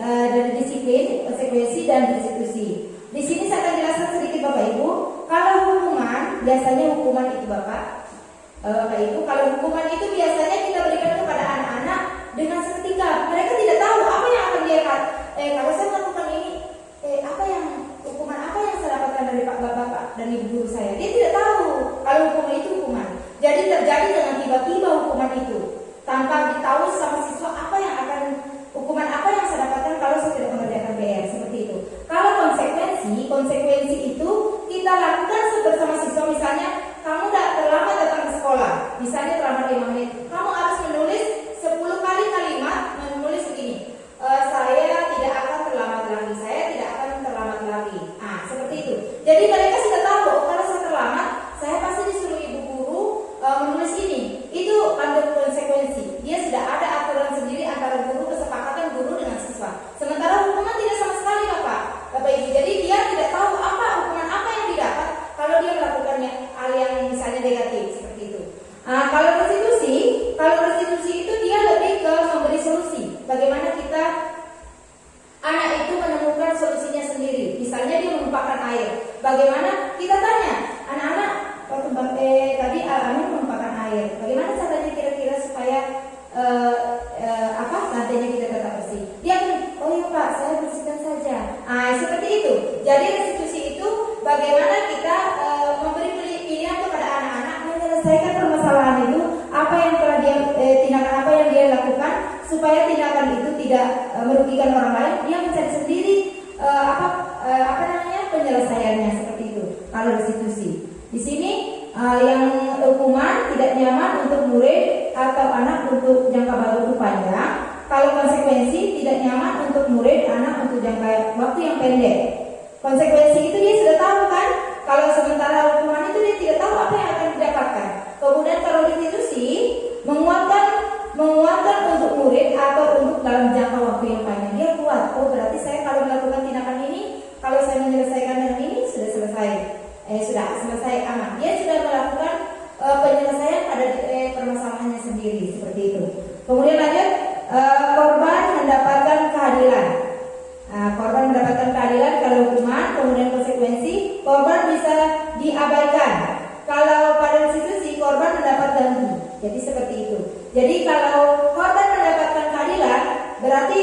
dari disiplin, konsekuensi dan restitusi. Di sini saya akan jelaskan sedikit Bapak Ibu. Kalau hukuman, biasanya hukuman itu Bapak Ibu, kalau hukuman itu biasanya kita berikan kepada anak-anak dengan seketika. Mereka tidak tahu apa yang akan dia kalau saya melakukan ini, hukuman apa yang saya dapatkan dari bapak dan ibu guru saya. Dia tidak tahu kalau hukuman itu hukuman. Jadi terjadi dengan tiba-tiba hukuman itu, tanpa ditahu sama siswa hukuman apa yang saya dapatkan kalau saya tidak mengerjakan PR, seperti itu. Kalau konsekuensi itu kita lakukan bersama siswa. Misalnya kamu terlambat datang ke sekolah, misalnya terlambat 5 menit, kamu harus menulis 10 kali kalimat, menulis begini, saya tidak akan terlambat lagi, saya tidak akan terlambat lagi. Nah, seperti itu. Jadi mereka sudah tahu, kalau saya terlambat, saya pasti disuruh ibu guru menulis ini. Itu ada konsekuensi. Dia sudah ada aturan sendiri antara guru, kesepakatan guru dengan siswa. Sementara hukuman tidak sama sekali Bapak Ibu. Jadi dia tidak tahu hukuman apa yang didapat kalau dia melakukannya hal yang misalnya negatif seperti itu. Kalau restitusi itu dia lebih ke memberi solusi. Bagaimana kita anak itu menemukan solusinya sendiri. Misalnya dia menumpahkan air. Bagaimana kita tanya anak-anak, tadi Al-Amin menumpahkan air. Bagaimana caranya kira-kira supaya lantainya kita tetap bersih? Dia akan, oh iya Pak, saya bersihkan saja. Seperti itu. Jadi restitusi itu bagaimana kita memberi pilihan kepada anak-anak menyelesaikan permasalahan itu, tindakan apa yang dia lakukan supaya tindakan itu tidak merugikan orang lain. Dia mencari sendiri penyelesaiannya, seperti itu. Kalau restitusi di sini yang hukuman tidak nyaman untuk murid atau anak untuk jangka waktu panjang. Kalau konsekuensi tidak nyaman untuk murid, anak untuk jangka waktu yang pendek. Konsekuensi itu dia sudah tahu kan. Kalau sementara hukuman itu dia tidak tahu apa yang akan didapatkan. Kemudian kalau restitusi menguatkan untuk murid atau untuk dalam jangka waktu yang panjang. Dia kuat. Oh, berarti saya kalau melakukan tindakan ini, kalau saya menyelesaikan dengan ini sudah selesai aman. Dia sudah melakukan penyelesaian pada permasalahannya sendiri, seperti itu. Kemudian lanjut, korban mendapatkan keadilan. Korban mendapatkan keadilan kalau hukuman, kemudian konsekuensi, korban bisa diabaikan. Kalau pada restitusi, korban mendapat ganti. Jadi seperti itu. Jadi kalau korban mendapatkan keadilan, berarti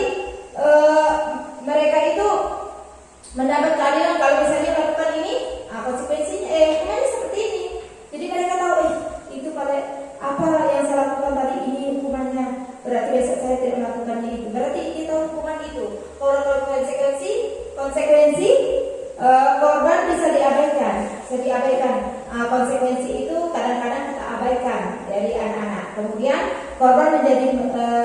mereka itu mendapat keadilan. Kalau misalnya melakukan ini, konsekuensinya hukumannya seperti ini. Jadi mereka tahu itu pada apa yang saya lakukan tadi ini Konsekuensi korban bisa diabaikan. Konsekuensi itu kadang-kadang kita abaikan dari anak-anak. Kemudian korban menjadi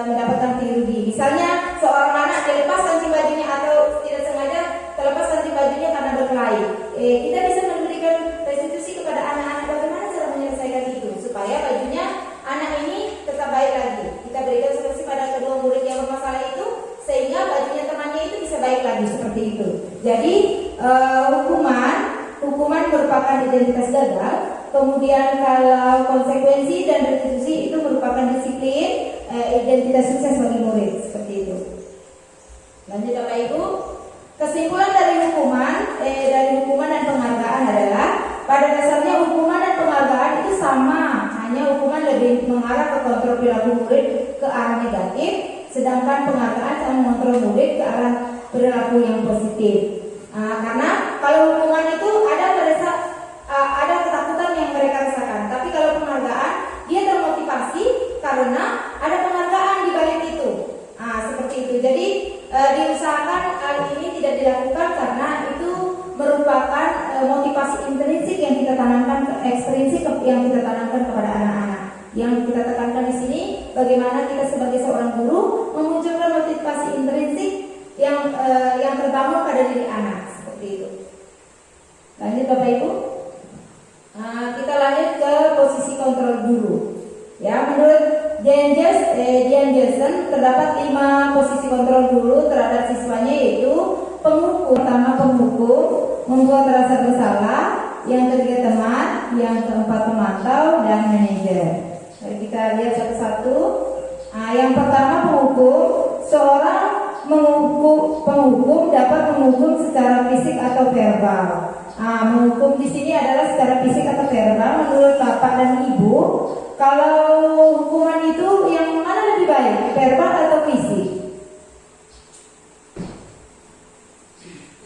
mendapatkan rugi. Misalnya seorang anak dilepas kancing bajunya atau tidak sengaja terlepas kancing bajunya karena berkelahi. Kita bisa memberikan restitusi kepada anak-anak. Bagaimana cara menyelesaikan itu supaya bajunya anak ini tetap baik lagi? Kita berikan solusi pada kedua murid yang bermasalah itu sehingga bajunya temannya itu bisa baik lagi seperti itu. Jadi hukuman merupakan identitas gagal. Kemudian kalau konsekuensi dan restitusi itu merupakan disiplin, identitas sukses bagi murid seperti itu. Lanjut Bapak Ibu, kesimpulan dari hukuman dan penghargaan adalah pada dasarnya hukuman dan penghargaan itu sama, hanya hukuman lebih mengarah ke kontrol perilaku murid ke arah negatif, sedangkan penghargaan akan mengontrol murid ke arah perilaku yang positif. Karena kalau hukuman itu ada ketakutan yang mereka rasakan, tapi kalau penghargaan dia termotivasi karena ada penghargaan di balik itu. Seperti itu. Jadi diusahakan hal ini tidak dilakukan karena itu merupakan motivasi intrinsik yang kita tanamkan, ekstrinsik yang kita tanamkan kepada anak-anak. Yang kita tekankan di sini bagaimana kita sebagai seorang guru memunculkan motivasi intrinsik yang terbangun pada diri anak seperti itu. Lanjut Bapak Ibu, kita lanjut ke posisi kontrol guru. Ya, menurut Jan Jensen terdapat 5 posisi kontrol guru terhadap siswanya, yaitu penghukum. Pertama penghukum, membuat rasa bersalah. Yang ketiga teman, yang keempat pemantau dan manajer. Mari kita lihat satu-satu. Yang pertama penghukum. Seorang penghukum dapat menghukum secara fisik atau verbal. Menghukum di sini adalah secara fisik atau verbal. Menurut Bapak dan Ibu, kalau hukuman itu yang mana lebih baik, verbal atau fisik?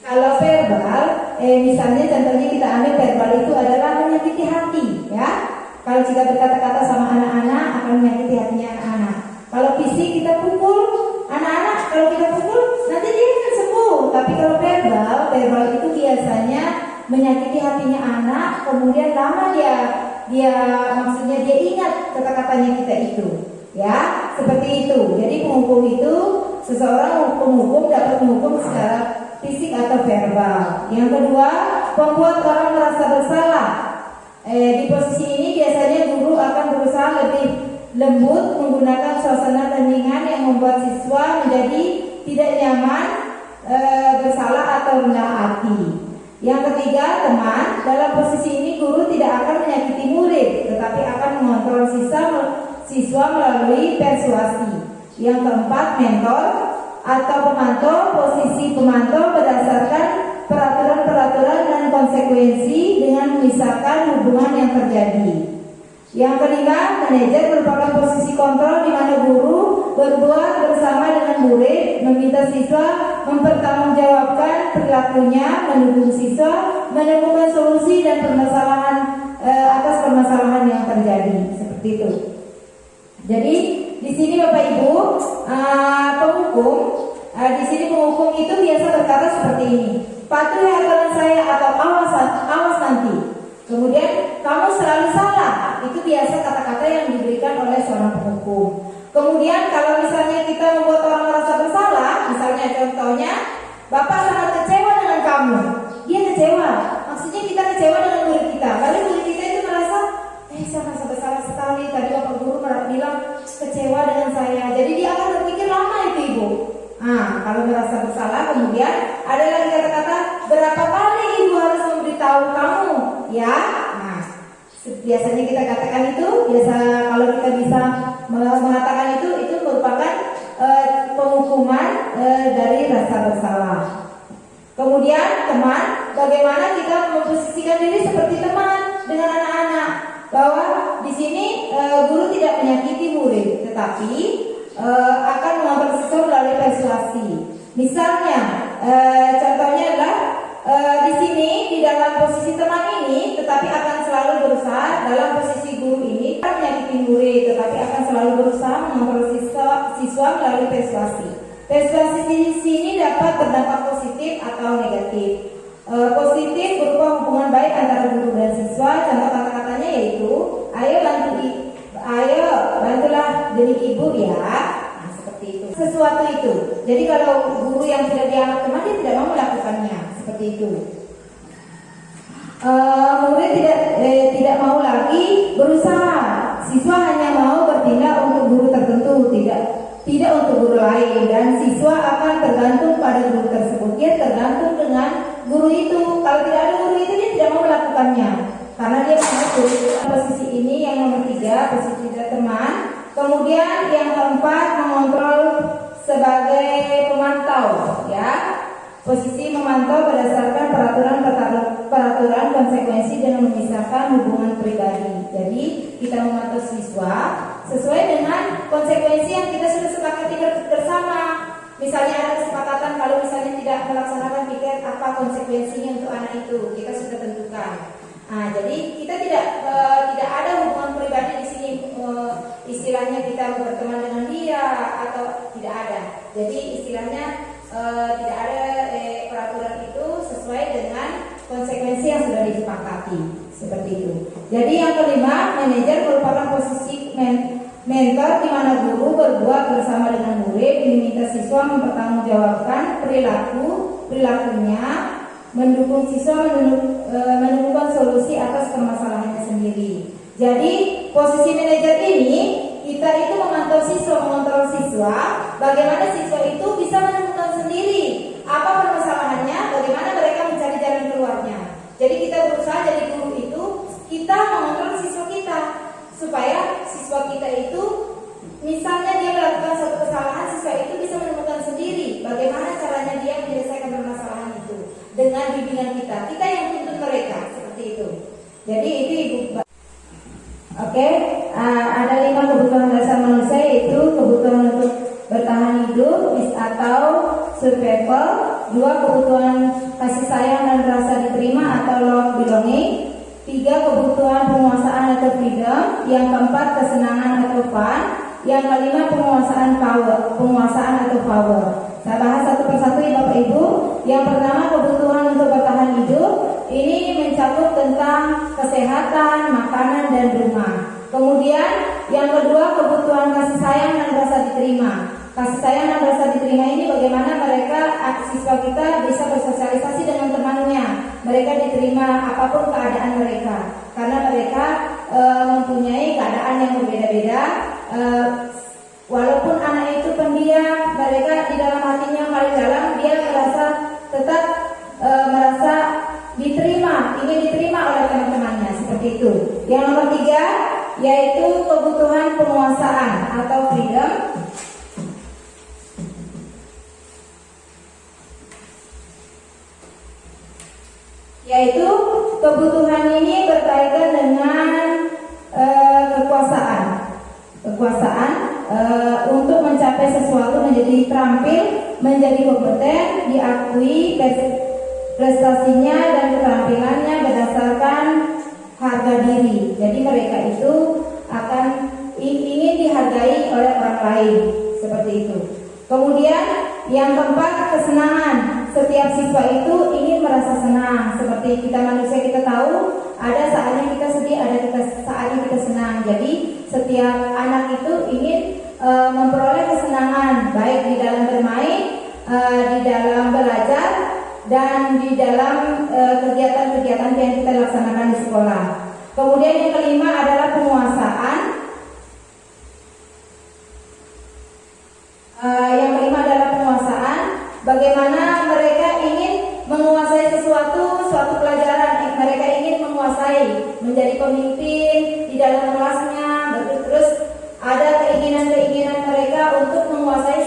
Kalau verbal, misalnya contohnya kita ambil verbal itu adalah menyakiti hati, ya. Kalau kita berkata-kata sama anak-anak akan menyakiti hatinya anak-anak. Kalau fisik kita pukul anak-anak, kalau kita pukul nanti dia akan sembuh. Tapi kalau verbal itu biasanya menyakiti hatinya anak, kemudian lama maksudnya dia ingat kata-katanya kita itu, ya, seperti itu. Jadi penghukum itu seseorang penghukum dapat menghukum secara fisik atau verbal. Yang kedua, membuat orang merasa bersalah. Di posisi ini biasanya guru akan berusaha lebih lembut menggunakan suasana tandingan yang membuat siswa menjadi tidak nyaman, bersalah atau rendah hati. Yang ketiga, teman. Dalam posisi ini guru tidak akan menyakiti murid, tetapi akan mengontrol siswa melalui persuasi. Yang keempat, mentor atau pemantau. Posisi pemantau berdasarkan peraturan-peraturan dan konsekuensi dengan memisahkan hubungan yang terjadi. Yang kelima, manajer merupakan posisi kontrol di mana guru berbuat bersama dengan murid, meminta siswa mempertanggungjawabkan perilakunya, mendukung siswa menemukan solusi dan permasalahan atas permasalahan yang terjadi, seperti itu. Jadi di sini Bapak Ibu, penghukum, di sini penghukum itu biasa berkata seperti ini: patuhi aturan saya atau awas nanti. Kemudian kamu selalu salah. Itu biasa kata-kata yang diberikan oleh seorang penghukum. Kemudian kalau misalnya kita membuat orang merasa bersalah, misalnya contohnya Bapak sangat kecewa dengan kamu. Dia kecewa. Maksudnya kita kecewa dengan murid kita. Lalu murid kita itu merasa, saya merasa bersalah sekali. Tadi Bapak Guru bilang kecewa dengan saya. Jadi dia akan berpikir lama itu Ibu. Kalau merasa bersalah, kemudian ada lagi kata-kata, berapa kali Ibu harus memberitahu kamu, ya? Biasanya kita katakan itu, kalau kita bisa mengatakan itu merupakan penghukuman dari rasa bersalah. Kemudian teman, bagaimana kita memposisikan diri seperti teman dengan anak-anak, bahwa di sini guru tidak menyakiti murid, tetapi akan mengontrol siswa melalui persuasi. Misalnya, contohnya adalah di sini di dalam posisi teman ini, tetapi akan selalu berusaha dalam posisi guru ini akan menyakiti murid, tetapi akan selalu berusaha mengontrol siswa melalui persuasi. Persuasif di sini dapat berdampak positif atau negatif. Positif berupa hubungan baik antara guru dan siswa. Contoh kata-katanya yaitu, ayo bantulah demi ibu ya. Nah, seperti itu. Sesuatu itu. Jadi kalau guru yang tidak dianggap teman, dia tidak mau melakukannya. Seperti itu. Murid tidak mau lagi berusaha. Siswa hanya mau bertindak untuk guru tertentu, tidak untuk guru lain, dan siswa akan tergantung pada guru tersebut. Dia tergantung dengan guru itu. Kalau tidak ada guru itu, dia tidak mau melakukannya karena dia menganggap guru itu. Posisi ini yang nomor 3, posisi tidak teman. Kemudian yang keempat, mengontrol sebagai pemantau, ya. Posisi memantau berdasarkan peraturan konsekuensi dengan memisahkan hubungan pribadi. Jadi kita memantau siswa sesuai dengan konsekuensi yang kita sudah sepakati bersama. Misalnya ada kesepakatan kalau misalnya tidak melaksanakan piket, apa konsekuensinya untuk anak itu kita sudah tentukan. Nah, jadi kita tidak ada hubungan pribadi di sini, istilahnya kita berteman dengan dia atau tidak ada. Jadi istilahnya tidak ada peraturan itu sesuai dengan konsekuensi yang sudah disepakati, seperti itu. Jadi yang kelima, manajer merupakan posisi mentor di mana guru berbuat bersama dengan murid, diminta siswa mempertanggungjawabkan perilakunya, mendukung siswa menemukan solusi atas permasalahannya sendiri. Jadi posisi manajer ini kita itu memantau siswa, mengontrol siswa, bagaimana siswa itu bisa menemukan sendiri apa permasalahannya, bagaimana mereka mencari jalan keluarnya. Jadi kita berusaha jadi guru itu, kita mengontrol siswa kita supaya siswa kita itu, misalnya dia melakukan suatu kesalahan, siswa itu bisa menemukan sendiri bagaimana caranya dia menyelesaikan permasalahan itu dengan bimbingan kita. Kita yang tuntun mereka, seperti itu. Jadi itu Ibu. Oke, ada 5 kebutuhan dasar manusia, yaitu kebutuhan untuk bertahan hidup atau survival, 2 kebutuhan kasih sayang dan rasa diterima atau love belonging, 3 kebutuhan penguasaan atau freedom, yang keempat kesenangan atau fun, yang kelima penguasaan atau power. Saya bahas satu persatu ya Bapak Ibu. Yang pertama, kebutuhan untuk bertahan hidup. Ini mencakup tentang kesehatan, makanan, dan rumah. Kemudian yang kedua, kebutuhan kasih sayang dan rasa diterima. Kasih sayang dan rasa diterima ini bagaimana siswa kita bisa bersosialisasi dengan temannya. Mereka diterima apapun keadaan mereka, karena mereka mempunyai keadaan yang berbeda-beda. Walaupun anak itu pendiam, mereka di dalam hatinya paling dalam dia tetap merasa diterima, ingin diterima oleh teman-temannya, seperti itu. Yang nomor 3 yaitu kebutuhan penguasaan atau freedom. Yaitu kebutuhan ini berkaitan dengan kekuasaan untuk mencapai sesuatu, menjadi terampil, menjadi kompeten, diakui prestasinya dan keterampilannya berdasarkan harga diri. Jadi mereka itu akan ingin dihargai oleh orang lain, seperti itu. Kemudian yang keempat, kesenangan. Setiap siswa itu ingin merasa senang. Seperti kita manusia, kita tahu ada saatnya kita sedih, ada saatnya kita senang. Jadi setiap anak itu ingin memperoleh kesenangan, baik di dalam bermain, di dalam belajar, dan di dalam kegiatan-kegiatan yang kita laksanakan di sekolah. Kemudian yang kelima adalah penguasaan. Yang kelima adalah penguasaan. Bagaimana mereka ingin menguasai suatu pelajaran. Mereka ingin menguasai, menjadi pemimpin di dalam kelasnya. Terus ada keinginan mereka untuk menguasai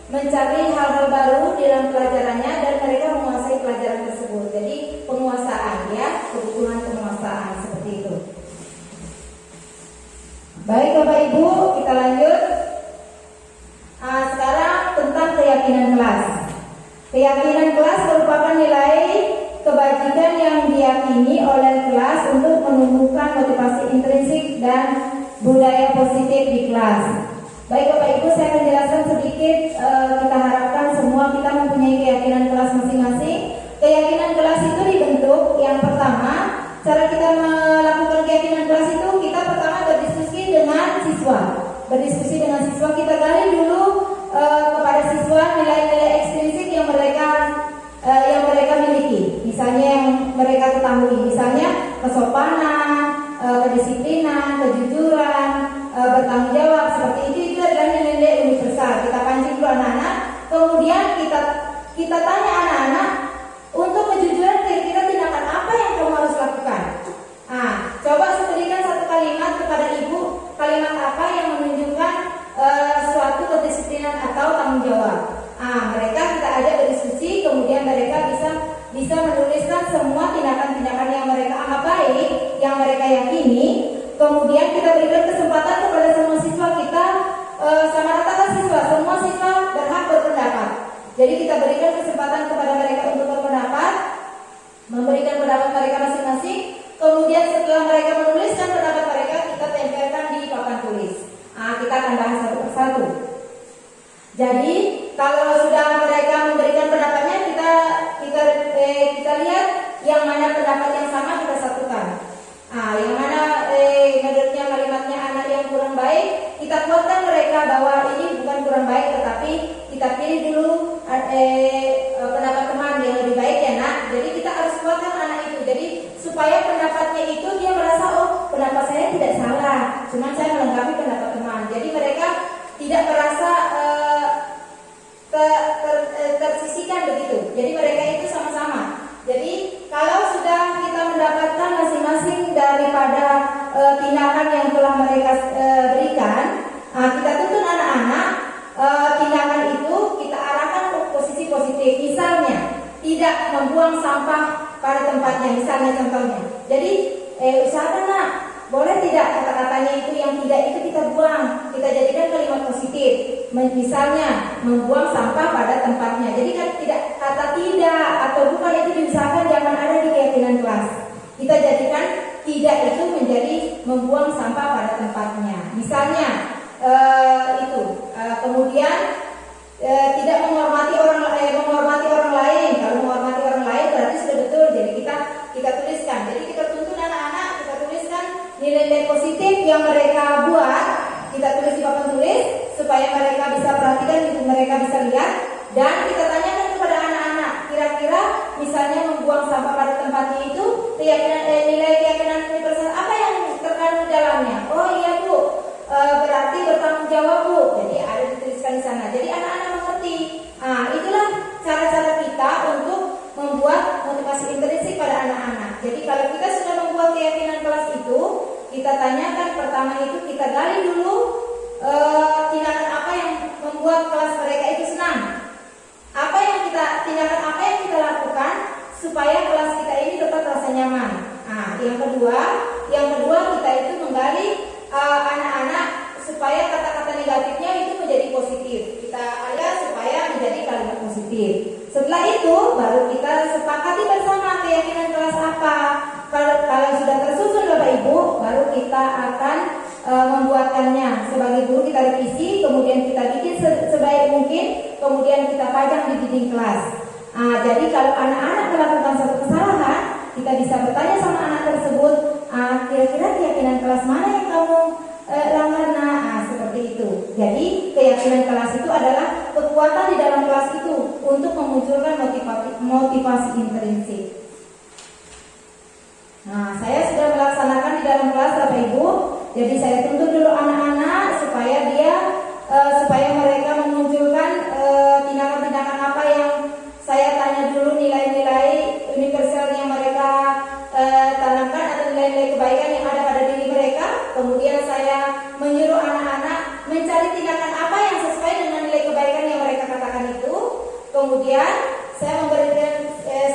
mencari hal-hal baru di dalam pelajarannya, dan mereka menguasai pelajaran tersebut. Jadi penguasaan, ya, kebutuhan penguasaan, seperti itu. Baik Bapak Ibu, kita lanjut. Sekarang tentang keyakinan kelas. Keyakinan kelas merupakan nilai kebajikan yang diyakini oleh kelas untuk menumbuhkan motivasi intrinsik dan budaya positif di kelas. Baik Bapak Ibu, saya akan jelaskan sedikit. Kita harapkan semua kita mempunyai keyakinan kelas masing-masing. Keyakinan kelas itu dibentuk, yang pertama, cara kita melakukan keyakinan kelas itu, kita pertama berdiskusi dengan siswa. Berdiskusi dengan siswa, kita gali dulu kepada siswa nilai-nilai ekstrinsik yang mereka miliki. Misalnya yang mereka ketahui, misalnya kesopanan, kedisiplinan, kejujuran, bertanggung jawab, seperti itu adalah nilai-nilai universal. Kita pancing dulu anak-anak, kemudian kita tanya anak-anak, untuk kejujuran kira-kira tindakan apa yang kamu harus lakukan? Coba berikan satu kalimat kepada ibu, kalimat apa yang menunjukkan suatu kedisiplinan atau tanggung jawab. Mereka kita ajak berdiskusi, kemudian mereka bisa menuliskan semua tindakan-tindakan yang mereka anggap baik, yang mereka yakini. Kemudian kita berikan kesempatan kepada semua siswa, kita sama ratakan siswa, semua siswa berhak berpendapat. Jadi kita berikan kesempatan kepada mereka untuk berpendapat, memberikan pendapat mereka masing-masing. Kemudian setelah mereka menuliskan pendapat mereka, kita tempelkan di papan tulis. Kita akan bahas satu persatu. Jadi kalau sudah mereka memberikan pendapatnya, kita lihat yang mana pendapat yang sama kita satukan. Yang mana menurutnya kalimatnya anak yang kurang baik, kita kuatkan mereka bahwa ini bukan kurang baik, tetapi kita pilih dulu pendapat teman yang lebih baik ya nak. Jadi kita harus kuatkan anak itu. Jadi supaya pendapatnya itu dia merasa, oh pendapat saya tidak salah, cuma saya melengkapi pendapat teman. Jadi mereka tidak merasa tersisihkan begitu. Jadi mereka itu sama-sama. Jadi kalau sudah kita mendapatkan masing-masing daripada tindakan yang telah mereka berikan, kita tuntun anak-anak, tindakan itu kita arahkan ke posisi positif. Misalnya tidak membuang sampah pada tempatnya, misalnya contohnya. Jadi usahakan nak, boleh tidak kata-katanya itu yang tidak itu kita buang, kita jadikan kalimat positif. Misalnya membuang sampah pada tempatnya. Jadi kan tidak, kata tidak atau bukan itu diusahakan jangan ada di keyakinan kelas. Kita jadikan tidak itu menjadi membuang sampah pada tempatnya. Misalnya kemudian tidak menghormati orang lain. Kalau menghormati orang lain berarti sudah betul. Jadi kita tuliskan. Jadi kita tuntun anak-anak, kita tuliskan nilai-nilai positif yang mereka buat, kita tulis di papan tulis supaya mereka bisa perhatikan, mereka bisa lihat, dan kita tanyakan kepada anak-anak, kira-kira misalnya membuang sampah pada tempatnya itu nilai keyakinan universal apa yang terkandung di dalamnya? Oh iya bu, berarti bertanggung jawab bu. Jadi ada dituliskan di sana. Jadi anak-anak mengerti. Itulah cara-cara kita untuk membuat motivasi intrinsik pada anak-anak. Jadi kalau kita sudah membuat keyakinan kelas itu, kita tanyakan pertama itu, kita gali dulu tindakan apa yang membuat kelas mereka itu senang. Tindakan apa yang kita lakukan supaya kelas kita ini tetap rasa nyaman. Yang kedua kita itu menggali anak-anak supaya kata-kata negatifnya itu menjadi positif. Kita ada supaya menjadi kalimat positif. Setelah itu baru kita sepakati bersama keyakinan kelas apa. Kalau sudah tersusun Bapak Ibu, baru kita akan membuatkannya. Sebagai guru kita revisi, kemudian kita bikin sebaik mungkin, kemudian kita pajang di dinding kelas. Jadi kalau anak-anak melakukan satu kesalahan, kita bisa bertanya sama anak tersebut, kira-kira keyakinan kelas mana yang kamu langgar? Seperti itu. Jadi keyakinan kelas itu adalah kekuatan di dalam kelas itu untuk memunculkan motivasi intrinsik. Saya sudah melaksanakan di dalam kelas Bapak Ibu. Jadi saya tuntut dulu anak-anak supaya mereka memunculkan tindakan-tindakan apa yang saya tanya dulu, nilai-nilai universal yang mereka tanamkan atau nilai-nilai kebaikan yang ada pada diri mereka. Kemudian saya menyuruh anak-anak mencari tindakan apa yang sesuai dengan nilai kebaikan yang mereka katakan itu. Kemudian saya memberikan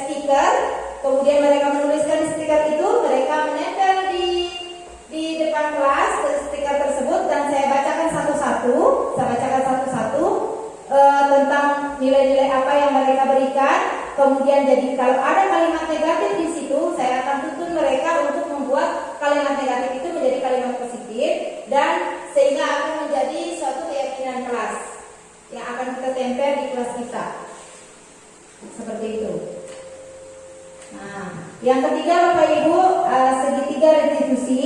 stiker. Kemudian mereka menuliskan di stiker itu, mereka menempel di depan kelas stiker tersebut, dan saya bacakan satu-satu tentang nilai-nilai apa yang mereka berikan. Kemudian jadi kalau ada kalimat negatif di situ, saya akan tuntun mereka untuk membuat kalimat negatif itu menjadi kalimat positif, dan sehingga akan menjadi suatu keyakinan kelas. Yang ketiga Bapak Ibu, segitiga restitusi.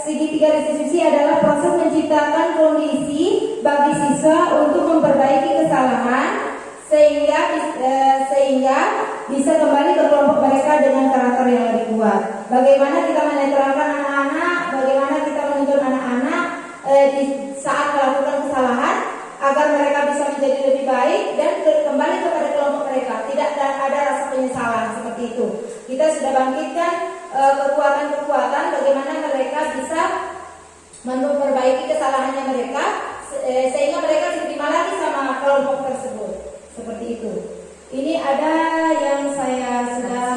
Segitiga restitusi adalah proses menciptakan kondisi bagi siswa untuk memperbaiki kesalahan sehingga bisa kembali ke kelompok mereka dengan karakter yang lebih kuat. Bagaimana kita menetralkan anak-anak, bagaimana kita menuntun anak-anak di saat melakukan kesalahan agar mereka bisa menjadi lebih baik dan kembali kepada kelompok mereka. Tidak ada rasa penyesalan seperti itu. Kita sudah bangkitkan kekuatan-kekuatan bagaimana mereka bisa memperbaiki kesalahannya mereka sehingga mereka diterima lagi sama kelompok tersebut. Seperti itu. Ini ada yang saya sudah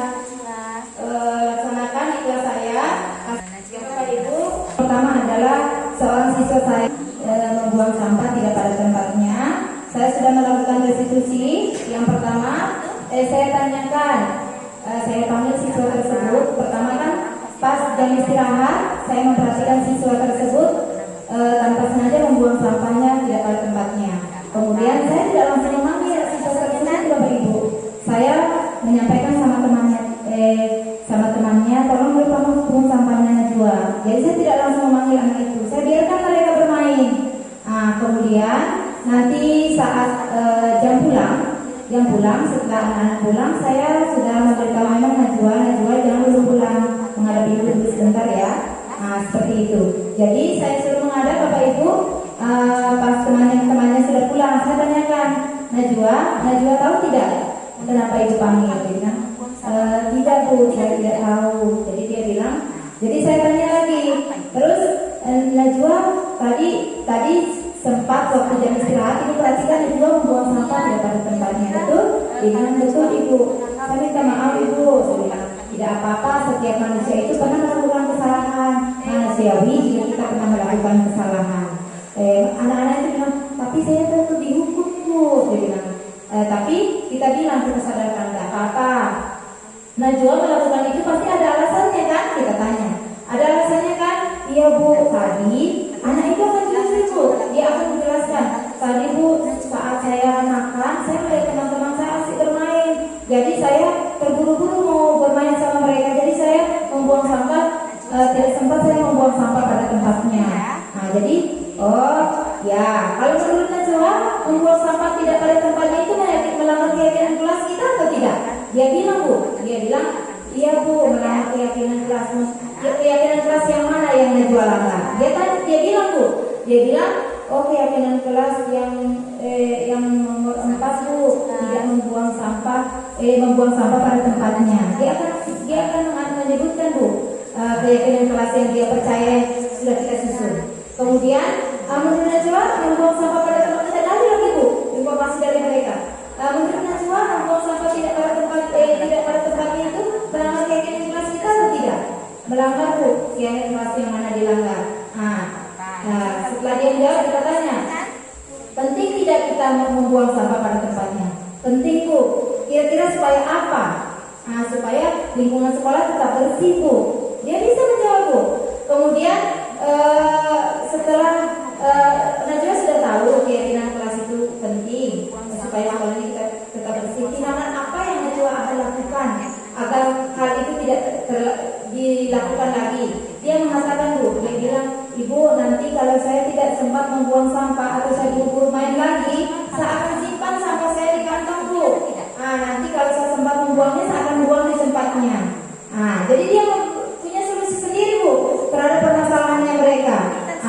laksanakan di kelas saya. Bapak Ibu, pertama adalah seorang siswa saya membuang sampah tidak pada tempatnya. Saya sudah melakukan restitusi. Yang pertama, saya tanyakan, saya panggil siswa tersebut. Pertama kan pas jam istirahat, saya memperhatikan siswa tersebut tanpa sengaja membuang sampahnya tidak pada tempatnya. Kemudian saya tidak langsung memanggil siswa tersebut, Bapak Ibu. Saya menyampaikan sama temannya, tolong kamu buang sampahnya Najwa. Jadi saya tidak langsung memanggil anak itu. Saya biarkan mereka bermain. Nah, kemudian nanti saat jam pulang setelah anak-anak pulang, saya sudah memberitahu memang Najwa jangan dulu pulang, menghadap ibu sebentar ya. Nah, seperti itu. Jadi saya suruh menghadap Bapak Ibu. Pas temannya sudah pulang, saya tanyakan, Najwa tahu tidak kenapa ibu panggil? Dia bilang, tidak Bu, saya tidak tahu. Jadi dia bilang, jadi saya tanya lagi, terus Najwa tadi sempat waktu jam istirahat ini perhatikan Najwa membuang sampah tidak pada tempatnya, betul? Dia bilang, betul Ibu. Saya minta maaf Ibu. Saya bilang, tidak apa-apa, setiap manusia itu pernah melakukan kesalahan manusiawi jika kita pernah melakukan kesalahan. Anak-anak itu bilang, tapi saya tentu dihukum Bu. Dia bilang, tapi kita bilang, kita sadarkan, tidak apa-apa. Najwa melakukan itu pasti ada alasannya kan? Kita tanya, ada alasannya kan? Iya Bu, tadi anak itu akan jelasin Bu. Dia akan menjelaskan, tadi Bu saat saya makan, saya melihat teman-teman saya asik bermain. Jadi saya terburu-buru mau bermain sama mereka. Jadi saya membuang sampah, tidak sempat saya membuang sampah pada tempatnya. Nah jadi, oh ya, kalau menurut Najwa membuang sampah tidak pada tempatnya itu melanggar keyakinan kelas kita atau tidak? Dia bilang Bu, iya Bu, melanggar keyakinan kelas. Keyakinan kelas yang mana yang Najwa langgar? Dia bilang Bu, oh keyakinan kelas yang nomor 4 Bu, tidak membuang sampah pada tempatnya. Dia akan menyebutkan Bu keyakinan kelas yang dia percaya sudah kita susun. Kemudian menurut Najwa membuang sampah pada tempatnya lagi Bu, informasi dari mereka. Menurut Najwa membuang sampah tidak pada tempatnya itu melanggar keyakinan kelas kita atau tidak? Melanggar Bu, keyakinan kelas yang mana dilanggar? Setelah dia menjawab kita tanya, penting tidak kita membuang sampah pada tempatnya? Penting Bu. Kira-kira supaya apa? Supaya lingkungan sekolah tetap bersih Bu. Dia bisa menjawab Bu. Kemudian setelah Najwa sudah tahu keyakinan kelas itu penting supaya sekolah ini tetap bersih. Tindakan apa yang Najwa akan lakukan agar hal itu tidak dilakukan lagi? Dia mengatakan Bu, dia bilang, Ibu nanti kalau saya tidak sempat membuang sampah atau saya diburu main lagi, saya akan simpan sampah saya di kantong Bu. Nanti kalau saya sempat membuangnya, saya akan buang di tempatnya. Jadi dia punya solusi sendiri Bu terhadap permasalahannya mereka.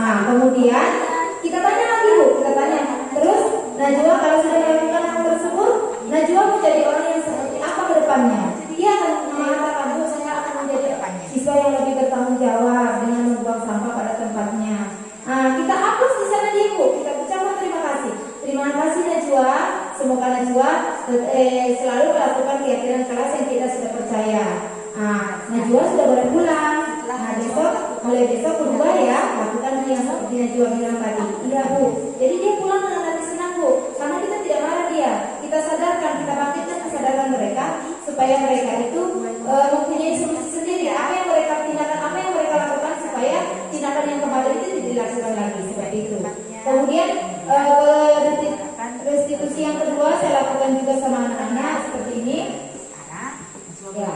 Kemudian kita tanya lagi Bu, terus Najwa kalau sudah melakukan hal tersebut, Najwa menjadi orang yang seperti apa ke depannya? Dia akan mengatakan Bu, saya akan menjadi siswa yang lebih bertanggung jawab dengan membuang sampah pada tempatnya. Kita hapus di sana dia Bu, kita ucapkan terima kasih. Terima kasih Najwa, semoga Najwa selalu melakukan keyakinan kelas yang kita sudah percaya. Najwa sudah boleh pulang. Mulai besok kedua ya, lakukan yang seperti Najwa bilang tadi. Iya Bu. Jadi dia pulang dengan hati senang Bu, karena kita tidak marah dia. Kita sadarkan, kita bangkitkan kesadaran mereka supaya mereka itu mempunyai solusi sendiri. Tindakan apa yang mereka lakukan supaya tindakan yang kemarin itu tidak dilakukan lagi seperti itu. Kemudian restitusi yang kedua saya lakukan juga sama anak-anak seperti ini. Ya.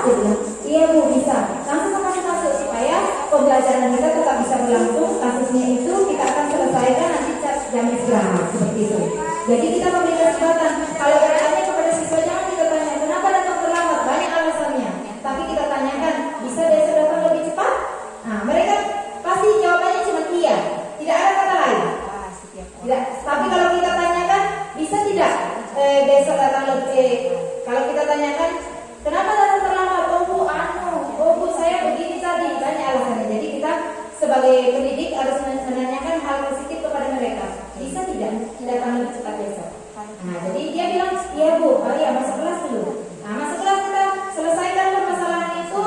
Dia bilang, iya Bu bisa. Langsung masuk supaya pembelajaran kita tetap bisa berlangsung. Kasusnya itu kita akan selesaikan nanti jam istirahat seperti itu. Jadi kita memberi kesempatan. Kalau bertanya kepada siswa jangan kita tanya kenapa datang terlambat, banyak alasannya. Tapi kita tanyakan bisa besok datang lebih cepat. Nah mereka pasti jawabannya cuma iya, tidak ada kata lain. Tidak. Tapi kalau kita tanyakan bisa tidak besok datang lebih. Kalau kita tanyakan kenapa datang terlambat, oh bu saya begini tadi, banyak alasannya. Jadi kita sebagai pendidik harus menanyakan hal positif kepada mereka. Bisa tidak datang lebih cepat besok? Nah, jadi dia bilang, iya bu, ya masuk kelas dulu. Nah, masuk kelas kita selesaikan permasalahan itu,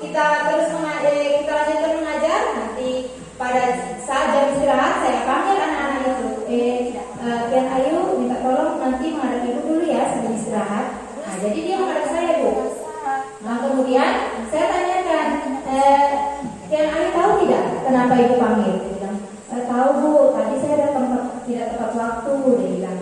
kita terus kita lanjutkan mengajar. Nanti pada saat jam istirahat saya panggil anak-anak itu, Kian Ayu minta tolong nanti menghadap ibu dulu ya sebelum istirahat. Nah, jadi dia menghadap saya bu. Nah, kemudian saya tanyakan, Kian Ayu tahu tidak kenapa ibu panggil? Dia bilang, tahu bu, tadi saya tidak tepat waktu. Dia bilang,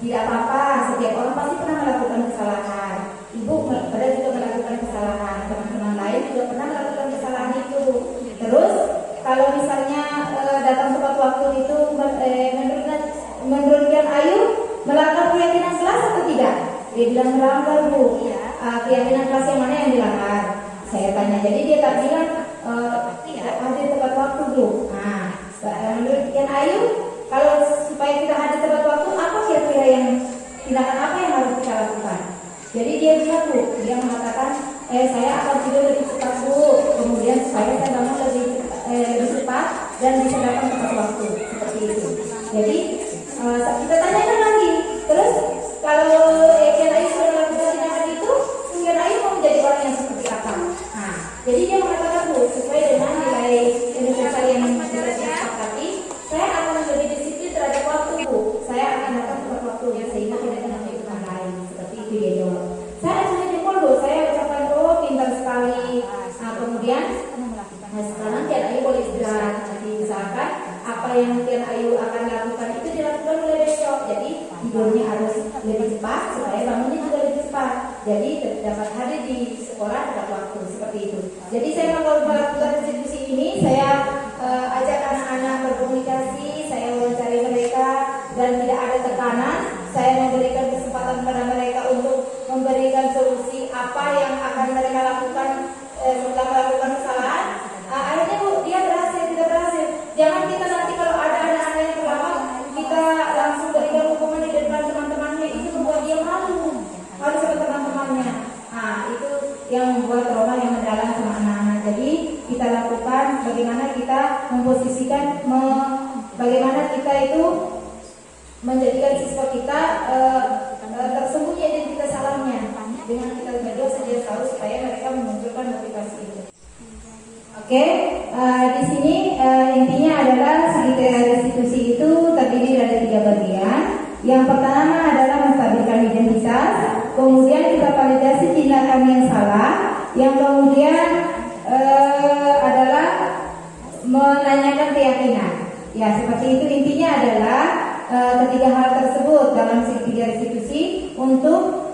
tidak apa-apa, setiap orang pasti pernah melakukan kesalahan. Ibu pada juga melakukan kesalahan, teman-teman lain juga pernah melakukan kesalahan itu. Terus kalau misalnya datang tepat waktu itu menurut Kian Ayu melanggar keyakinan kelas atau tidak? Dia bilang melanggar bu. Keyakinan kelas yang mana yang dilanggar? Saya tanya, jadi dia tak bilang hadir tepat waktu bu. Nah, menurut Kian Ayu kalau supaya kita hadir tepat waktu, apa kira-kira yang tindakan apa yang harus kita lakukan? Jadi dia bilang bu, dia mengatakan saya akan tidur lebih cepat bu, kemudian supaya saya bangun lebih cepat dan bisa datang tepat waktu seperti itu. Jadi kita tanyakan lagi, terus kalau Kian Ayu sudah melakukan tindakan itu, Kian Ayu mau menjadi orang yang seperti apa? Nah, jadi dia mengatakan bu, sesuai dengan nilai universal yang kita sepakati, saya akan lebih disiplin terhadap waktu bu. Saya akan datang tepat waktu sehingga tidak kena hitungan lain. Seperti itu dia jawab. Saya acungin jempol bu, saya ucapkan pintar sekali. Nah, kemudian sekarang Kian Ayu boleh istirahat. Jadi misalkan apa yang Kian Ayu akan lakukan itu dilakukan mulai besok. Jadi tidurnya harus lebih cepat supaya bangunnya juga lebih cepat. Jadi dapat hadir di sekolah tepat waktu seperti itu. Jadi saya melakukan diskusi ini, saya ajak anak-anak berkomunikasi, saya wawancari mereka dan tidak ada tekanan. Saya memberikan kesempatan kepada mereka untuk memberikan solusi apa yang akan mereka lakukan setelah melakukan kesalahan. Akhirnya bu, dia berhasil, tidak berhasil. Jangan kita nanti kalau ada anak-anak yang terlambat, kita langsung berikan hukuman di depan teman-temannya, itu membuat dia malu. Harus sama teman-temannya. Nah, itu yang membuat trauma yang mendalam sama anak-anak. Jadi kita lakukan bagaimana kita memposisikan, bagaimana kita itu menjadikan siswa kita tersembunyi identitas salahnya dengan kita berdua saja tahu supaya mereka memunculkan motivasi itu. Oke, di sini intinya adalah segitiga restitusi itu terdiri dari 3 bagian. Yang pertama adalah menstabilkan identitas, kemudian kita validasi tindakan yang salah, yang kemudian adalah menanyakan keyakinan. Ya, seperti itu intinya adalah ketiga hal tersebut dalam segitiga restitusi untuk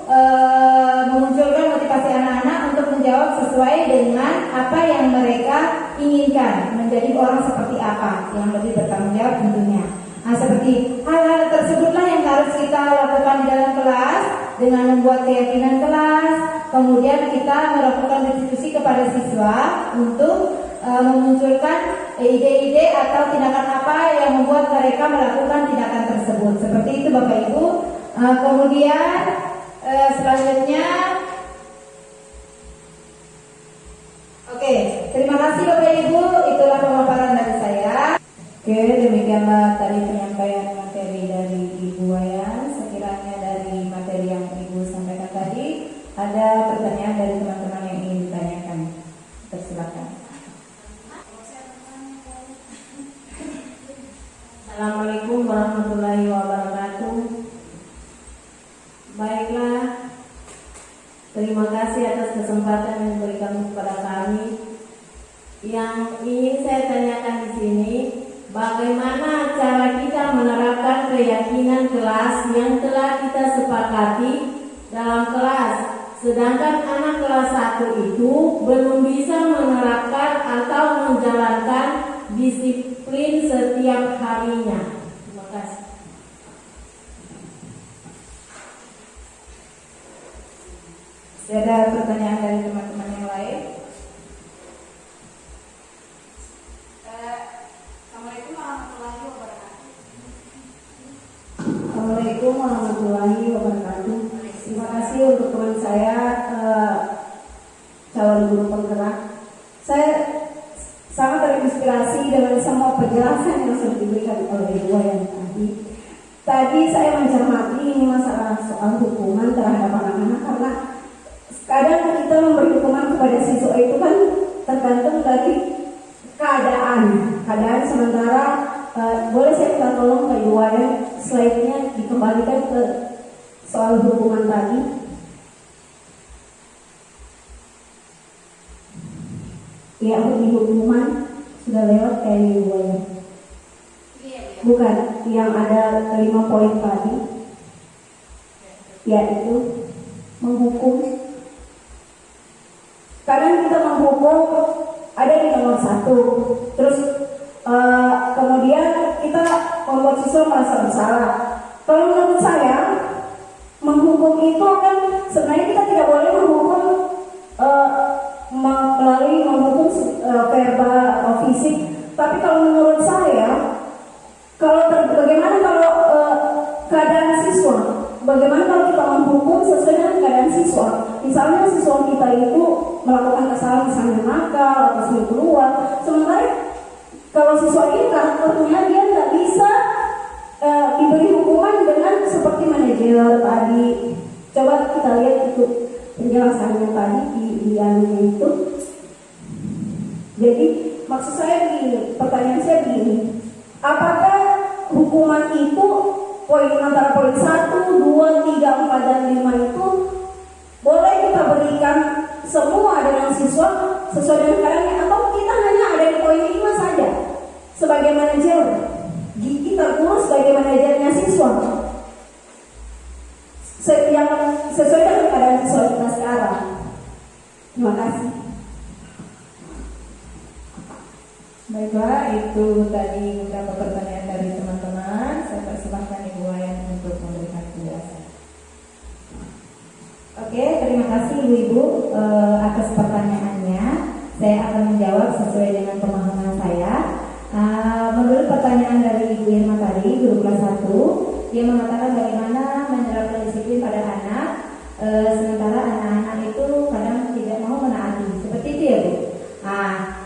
memunculkan motivasi anak-anak untuk menjawab sesuai dengan apa yang mereka inginkan, menjadi orang seperti apa yang lebih bertanggung jawab tentunya. Nah, seperti hal-hal tersebutlah yang harus kita lakukan di dalam kelas dengan membuat keyakinan kelas. Kemudian kita melakukan restitusi kepada siswa untuk memunculkan ide-ide atau tindakan apa yang membuat mereka melakukan tindakan tersebut. Seperti itu Bapak Ibu. Kemudian selanjutnya, oke, terima kasih Bapak Ibu. Itulah pemaparan dari saya. Oke, demikianlah tadi penyampaian materi dari Ibu Wayan. Sekiranya dari materi yang Ibu sampaikan tadi ada pertanyaan dari teman-teman yang ingin ditanyakan, persilakan. Assalamualaikum warahmatullahi wabarakatuh. Baiklah, terima kasih atas kesempatan yang diberikan kepada kami. Yang ingin saya tanyakan di sini, bagaimana cara kita menerapkan keyakinan kelas yang telah kita sepakati dalam kelas, sedangkan anak kelas 1 itu belum bisa menerapkan atau menjalankan disiplin setiap harinya. Terima kasih. Masih ada pertanyaan dari teman-teman yang lain? Assalamualaikum warahmatullahi wabarakatuh. Assalamualaikum warahmatullahi wabarakatuh. Terima kasih untuk teman saya calon guru penggerak. Saya sangat terinspirasi dengan semua penjelasan yang sudah diberikan oleh Ibu yang tadi. Tadi saya mencermati ini masalah soal hukuman terhadap anak-anak karena kadang kita memberi hukuman kepada siswa itu kan tergantung dari keadaan sementara. Boleh saya minta tolong Pak Iwayan slide-nya dikembalikan ke soal hukuman tadi. Ya, untuk hukuman sudah lewat kayak Iwayan. Bukan, yang ada 5 poin tadi, yaitu menghukum. Kadang kita menghukum ada di nomor 1, terus kemudian kita membuat siswa merasa bersalah. Kalau menurut saya, menghukum itu kan sebenarnya kita tidak boleh menghukum melalui menghukum verbal atau fisik. Tapi kalau menurut saya, bagaimana kalau keadaan siswa? Bagaimana kalau kita menghukum sesuai dengan keadaan siswa? Misalnya siswa kita itu melakukan kesalahan, misalnya nakal atau sering keluar, sementara kalau siswa ini karakternya dia nggak bisa diberi hukuman dengan seperti manajer tadi. Coba kita lihat itu penjelasannya tadi di anunya itu. Jadi maksud saya gini, pertanyaan saya gini, apakah hukuman itu antara poin 1, 2, 3, 4, dan 5 itu boleh kita berikan semua dengan siswa sesuai dengan keadaannya, atau kita hanya ada di poin 5 saja sebagai manajer, kita guru sebagai manajernya siswa yang sesuai dengan keadaan siswa kita sekarang. Terima kasih. Baiklah, itu tadi beberapa pertanyaan dari teman-teman. Saya persilahkan Ibu Wayan untuk memberikan penjelasan. Oke, terima kasih Ibu atas pertanyaannya. Saya akan menjawab sesuai dengan pemahaman saya. Menurut pertanyaan dari Ibu Irma tadi, guru kelas 1, dia mengatakan bagaimana menerapkan disiplin pada anak, sementara anak-anak itu kadang tidak mau menaati. Seperti itu ya Bu.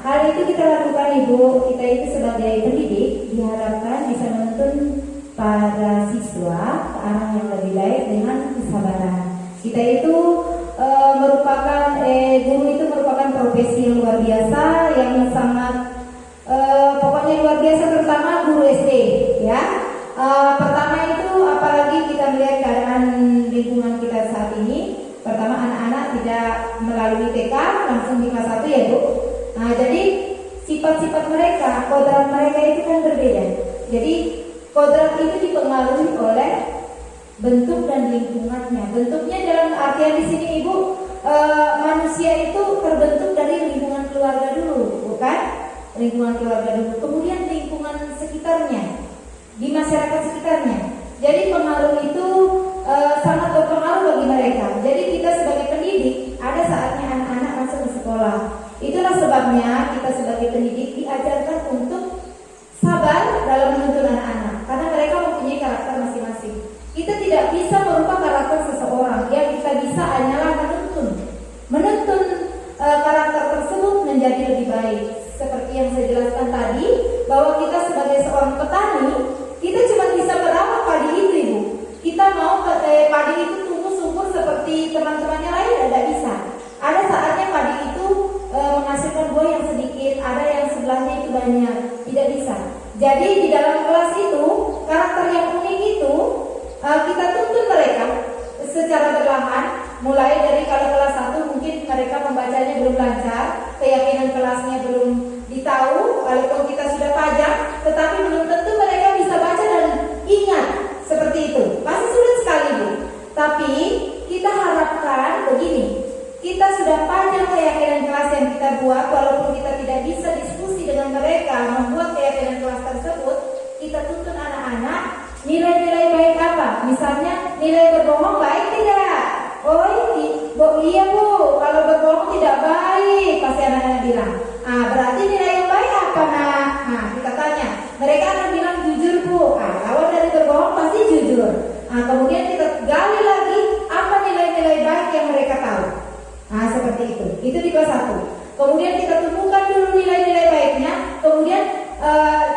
Hal itu kita lakukan Ibu. Kita itu sebagai pendidik diharapkan bisa menuntun para siswa ke arah yang lebih baik dengan kesabaran. Kita itu guru itu merupakan profesi yang luar biasa, yang sangat pokoknya luar biasa, terutama guru SD ya. Pertama itu apalagi kita melihat keadaan lingkungan kita saat ini. Pertama, anak-anak tidak melalui TK langsung di kelas 1 ya Bu. Jadi sifat-sifat mereka, kodrat mereka itu kan berbeda. Jadi kodrat itu dipengaruhi oleh bentuk dan lingkungannya. Bentuknya dalam artian di sini Ibu, manusia itu terbentuk dari lingkungan keluarga dulu, bukan? Lingkungan keluarga dulu, kemudian lingkungan sekitarnya, di masyarakat sekitarnya. Jadi pengaruh itu sangat berpengaruh bagi mereka. Jadi kita sebagai pendidik ada saatnya anak-anak masuk ke sekolah. Itulah sebabnya kita sebagai pendidik diajarkan untuk sabar dalam menuntun anak-anak, karena mereka mempunyai karakter masing-masing. Kita tidak bisa merubah karakter seseorang. Yang kita bisa hanyalah menuntun karakter tersebut menjadi lebih baik. Seperti yang saya jelaskan tadi, bahwa kita sebagai seorang petani, kita cuma bisa merawat padi itu Ibu. Kita mau padi itu tumbuh subur seperti teman-temannya lain, tidak bisa. Ada saatnya padi itu menghasilkan buah yang sedikit, ada yang sebelahnya itu banyak, tidak bisa. Jadi di dalam kelas itu, karakter yang unik itu kita tuntun mereka secara perlahan. Mulai dari kalau kelas 1 mungkin mereka membacanya belum lancar, keyakinan kelasnya belum ditahu, walaupun kita sudah pajak, tetapi belum tentu mereka bisa baca dan ingat seperti itu. Pasti sulit sekali Bu. Tapi kita harapkan begini, kita sudah panjang keyakinan kelas yang kita buat, walaupun kita tidak bisa diskusi dengan mereka membuat keyakinan kelas tersebut, kita tuntun anak-anak nilai-nilai baik apa? Misalnya nilai berbohong baik tidak? Iya bu, kalau berbohong tidak baik, pasti anak-anak bilang. Berarti nilai yang baik apa nak? Kita tanya, mereka akan bilang jujur bu. Lawan dari berbohong pasti jujur. Kemudian kita gali lagi apa nilai-nilai baik yang mereka tahu. Seperti itu di kelas 1. Kemudian kita temukan dulu nilai-nilai baiknya. Kemudian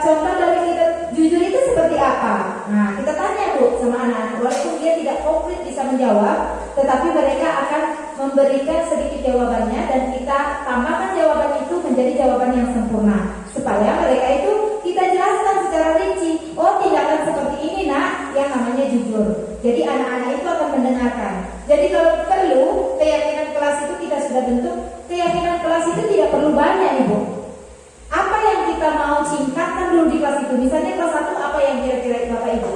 contoh dari kita jujur itu seperti apa? Kita tanya bu sama anak-anak, walaupun dia tidak komplit bisa menjawab, tetapi mereka akan memberikan sedikit jawabannya dan kita tambahkan jawaban itu menjadi jawaban yang sempurna supaya mereka itu kita jelaskan secara rinci. Oh, tindakan seperti ini nak yang namanya jujur. Jadi anak-anak itu akan mendengarkan. Jadi kalau perlu keyakinan kelas itu kita sudah bentuk. Keyakinan kelas itu tidak perlu banyak ibu. Apa yang kita mau tingkatkan dulu di kelas itu? Misalnya kelas 1 apa yang kira-kira Bapak Ibu?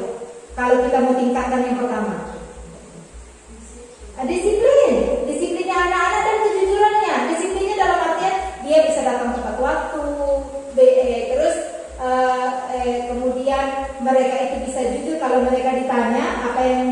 Kalau kita mau tingkatkan yang pertama, disiplinnya anak-anak dan kejujurannya. Disiplinnya dalam artian dia bisa datang tepat waktu, terus kemudian mereka itu bisa jujur kalau mereka ditanya apa yang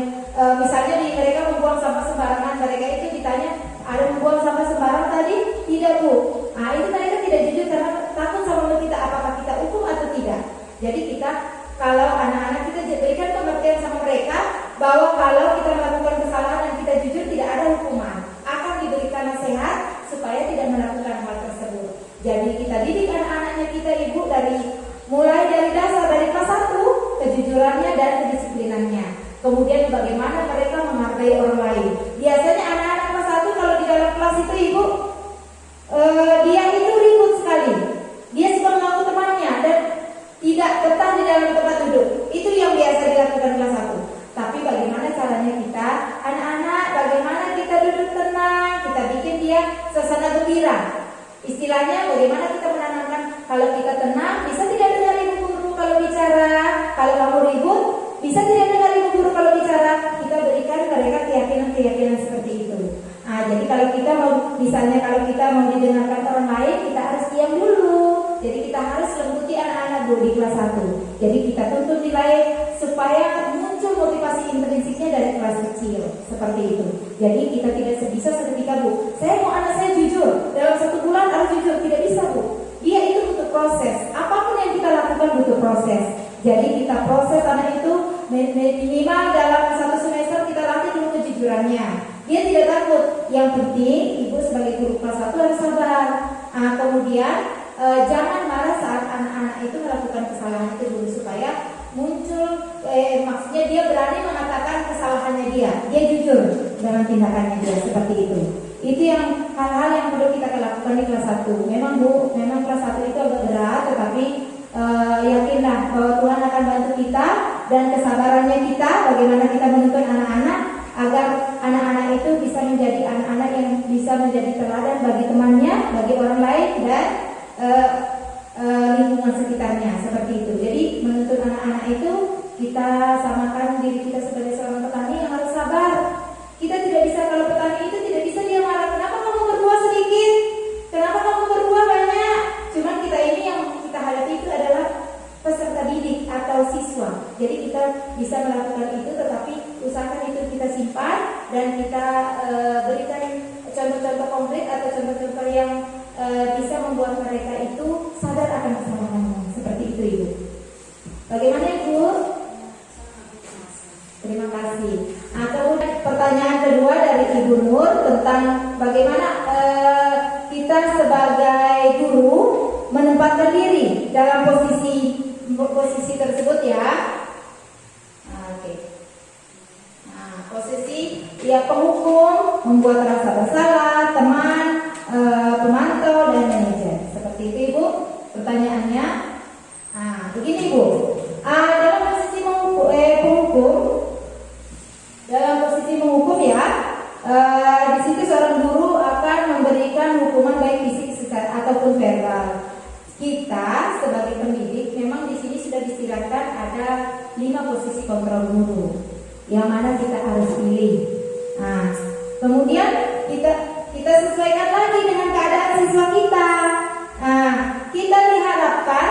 misalnya mereka membuang sampah sembarangan, mereka itu ditanya ada membuang sampah sembarangan tadi? Tidak bu. Itu mereka tidak jujur karena takut sama kita apakah kita hukum atau tidak. Jadi kita kalau anak-anak kita berikan pengertian sama mereka bahwa kalau kita melakukan kesalahan dan kita jujur tidak ada hukuman, akan diberikan nasihat supaya tidak melakukan hal tersebut. Jadi kita didik anak-anaknya kita ibu mulai dari dasar dari kelas 1 kejujurannya dan kedisiplinannya. Kemudian bagaimana mereka menghargai orang lain. Biasanya anak-anak kelas 1 kalau di dalam kelas itu ibu dia itu ribut sekali. Dia suka mengganggu temannya dan tidak betah di dalam tempat duduk. Itu yang biasa dilakukan kelas 1. Tapi bagaimana caranya kita anak-anak, bagaimana kita duduk tenang, kita bikin dia suasana gembira. Istilahnya bagaimana kita menanamkan kalau kita tenang, bisa tidak dengar ibu guru kalau bicara. Kalau kamu ribut, bisa tidak dengar ibu guru kalau bicara. Kita berikan mereka keyakinan-keyakinan seperti itu. Jadi kalau kita mau, misalnya kalau kita mau didengarkan orang lain, kita harus diam dulu. Jadi kita harus lembuti anak-anak dulu di kelas 1. Jadi kita tuntut nilai supaya muncul motivasi intrinsiknya dari kelas kecil. Seperti itu. Jadi kita tidak bisa seketika bu, saya mau anak saya jujur dalam 1 bulan harus jujur, tidak bisa bu. Dia itu butuh proses. Apapun yang kita lakukan butuh proses. Jadi kita proses anak itu minimal dalam 1 semester kita latih dulu kejujurannya. Dia tidak takut. Yang penting ibu sebagai guru kelas 1 harus sabar. Kemudian jangan marah saat anak-anak itu melakukan kesalahan itu dulu supaya muncul maksudnya dia berani mengatakan kesalahannya dia jujur dengan tindakannya dia seperti itu. Itu yang hal-hal yang perlu kita lakukan di kelas 1. Memang bu, memang kelas 1 itu agak berat, tetapi yakinlah bahwa Tuhan akan bantu kita dan kesabarannya kita bagaimana kita menuntun anak-anak agar anak-anak itu bisa menjadi anak-anak yang bisa menjadi teladan bagi temannya, bagi orang lain dan lingkungan sekitarnya seperti itu. Jadi menuntut anak-anak itu kita samakan diri kita sebagai seorang petani yang harus sabar. Kita tidak bisa, kalau petani itu tidak bisa dia marah, kenapa kamu berbuah sedikit? Kenapa kamu berbuah banyak? Cuman kita ini yang kita hadapi itu adalah peserta didik atau siswa. Jadi kita bisa melakukan itu, tetapi usahakan itu kita simpan dan kita berikan contoh-contoh konkret atau contoh-contoh yang bisa membuat mereka itu sadar akan kesalahannya. Seperti itu ibu. Bagaimana ibu? Terima kasih. Kemudian pertanyaan kedua dari Ibu Nur tentang bagaimana kita sebagai guru menempatkan diri dalam posisi tersebut ya. Oke. Posisi ya penghukum, membuat rasa bersalah, teman, pemantau dan manajer. Seperti itu ibu. Pertanyaannya, begini ibu. Dalam posisi penghukum, ya, di situ seorang guru akan memberikan hukuman baik fisik secara ataupun verbal. Kita sebagai pendidik memang di sini sudah disyaratkan ada 5 posisi kontrol guru yang mana kita harus pilih. Kemudian kita sesuaikan lagi dengan keadaan siswa kita. Nah, kita diharapkan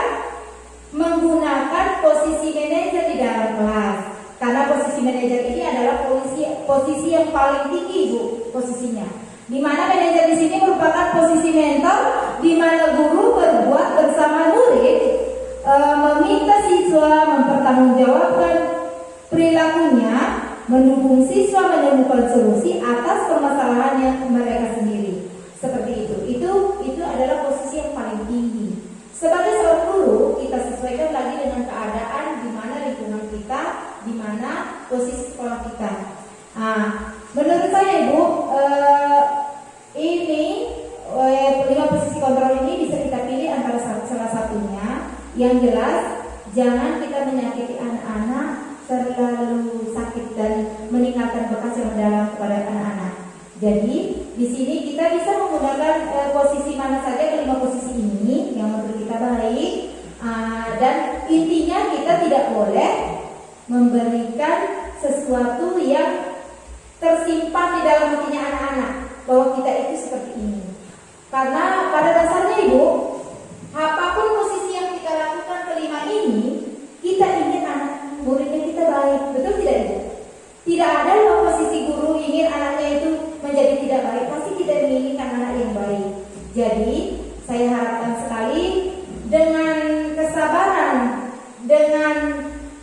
menggunakan posisi manajer di dalam kelas. Karena posisi manajer ini adalah posisi yang paling tinggi, Bu, posisinya. Di mana manajer di sini merupakan posisi mentor, di mana guru berbuat bersama murid, meminta siswa mempertanggungjawabkan perilakunya, mendukung siswa menemukan solusi atas permasalahan yang mereka sendiri. Seperti itu adalah posisi yang paling tinggi. Sebagai seorang guru, kita sesuaikan lagi dengan keadaan di mana lingkungan kita, di mana posisi sekolah kita. Menurut saya, Ibu, ini 5 posisi kontrol ini bisa kita pilih antara salah satunya. Yang jelas, jangan kita menyakiti anak-anak terlalu sakit dan meninggalkan bekas yang mendalam kepada anak-anak. Jadi di sini kita bisa menggunakan posisi mana saja, kelima posisi ini yang menurut kita baik. Dan intinya kita tidak boleh memberikan sesuatu yang tersimpan di dalam hatinya anak-anak bahwa kita itu seperti ini. Karena pada dasarnya, Ibu, apapun posisi yang kita lakukan kelima ini, kita ingin anak muridnya kita baik, betul tidak, Ibu? Tidak ada loh posisi guru ingin anaknya itu menjadi tidak baik, pasti tidak menginginkan anak yang baik. Jadi saya harapkan sekali dengan kesabaran, dengan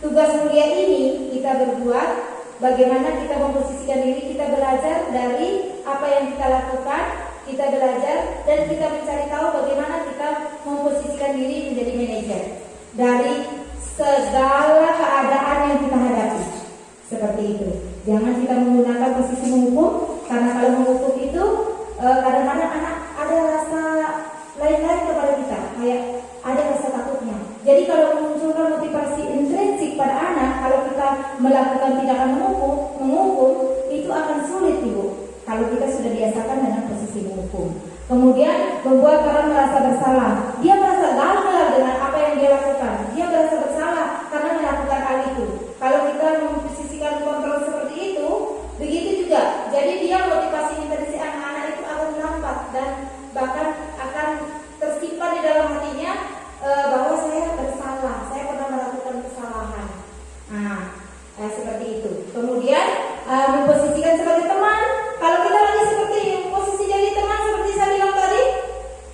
tugas mulia ini kita berbuat bagaimana kita memposisikan diri, kita belajar dari apa yang kita lakukan, kita belajar dan kita mencari tahu bagaimana kita memposisikan diri menjadi manajer dari segala keadaan yang kita hadapi. Seperti itu. Jangan kita menggunakan posisi menghukum, karena kalau menghukum itu kadang-kadang anak ada rasa lain-lain kepada kita, kayak ada rasa takutnya. Jadi kalau memunculkan motivasi intrinsik pada anak, kalau kita melakukan tindakan menghukum, itu akan sulit, Ibu. Kalau kita sudah biasakan dengan posisi menghukum. Kemudian membuat orang merasa bersalah. Dia merasa gagal dengan apa yang dia lakukan. Dia merasa bersalah karena melakukan hal itu. Kalau kita memposisikan kontrol seperti itu, begitu juga. Jadi dia motivasi intrinsik anak-anak itu akan lambat dan bahkan akan tersimpan di dalam hatinya bahwa saya bersalah, saya pernah melakukan kesalahan. Seperti itu. Kemudian memposisikan sebagai teman. Kalau kita lagi seperti posisi jadi teman seperti saya bilang tadi,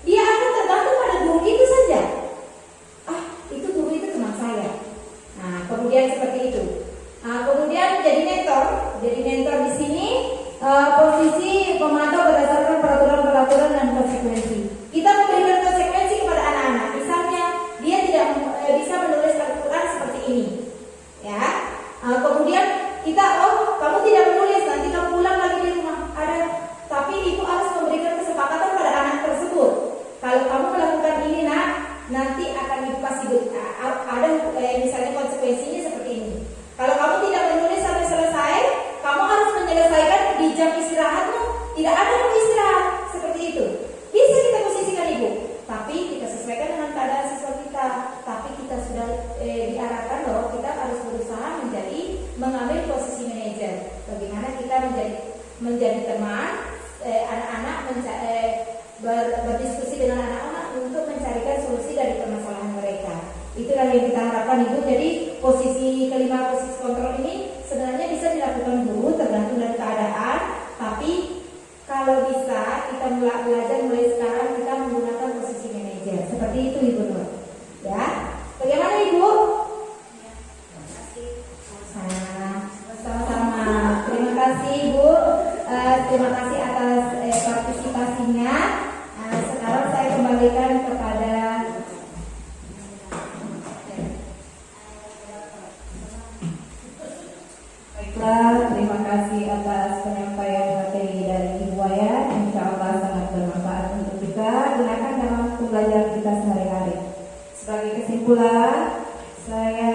dia akan tergantung pada guru itu saja. Itu guru itu teman saya. Kemudian seperti itu. Kemudian jadi mentor. Jadi mentor di sini posisi pemantau berdasarkan peraturan dan konsekuensi. Kita memberikan konsekuensi kepada anak-anak. Misalnya dia tidak bisa menulis Al-Quran seperti ini, ya. Kemudian kita, kamu tidak menulis, nanti kamu pulang lagi di rumah. Tapi ibu harus memberikan kesepakatan pada anak tersebut. Kalau kamu melakukan ini, nanti akan ibu kasih ada misalnya konsekuensinya seperti ini. Kalau kamu tidak menulis sampai selesai, kamu harus menyelesaikan di jam istirahatmu. Tidak ada yang istirahat seperti itu. Bisa kita posisikan, Ibu, tapi kita sesuaikan dengan keadaan siswa kita. Tapi kita sudah diarahkan bahwa kita harus berusaha mengambil posisi manajer. Bagaimana kita menjadi teman anak-anak, berdiskusi dengan anak-anak untuk mencarikan solusi dari permasalahan mereka. Itulah yang kita harapkan, Ibu. Jadi kelima posisi kontrol ini sebenarnya bisa dilakukan guru tergantung dari keadaan. Tapi kalau bisa kita belajar mulai sekarang kita menggunakan posisi manajer. Seperti itu, Ibu Nur. Ya, bagaimana, Ibu? Sama-sama. Terima kasih, Ibu. Terima kasih atas partisipasinya. Sekarang saya kembalikan kepada terima kasih atas penyampaian materi dari Ibu Wayan. Insya Allah sangat bermanfaat untuk kita gunakan dalam pembelajaran kita sehari-hari. Sebagai kesimpulan, saya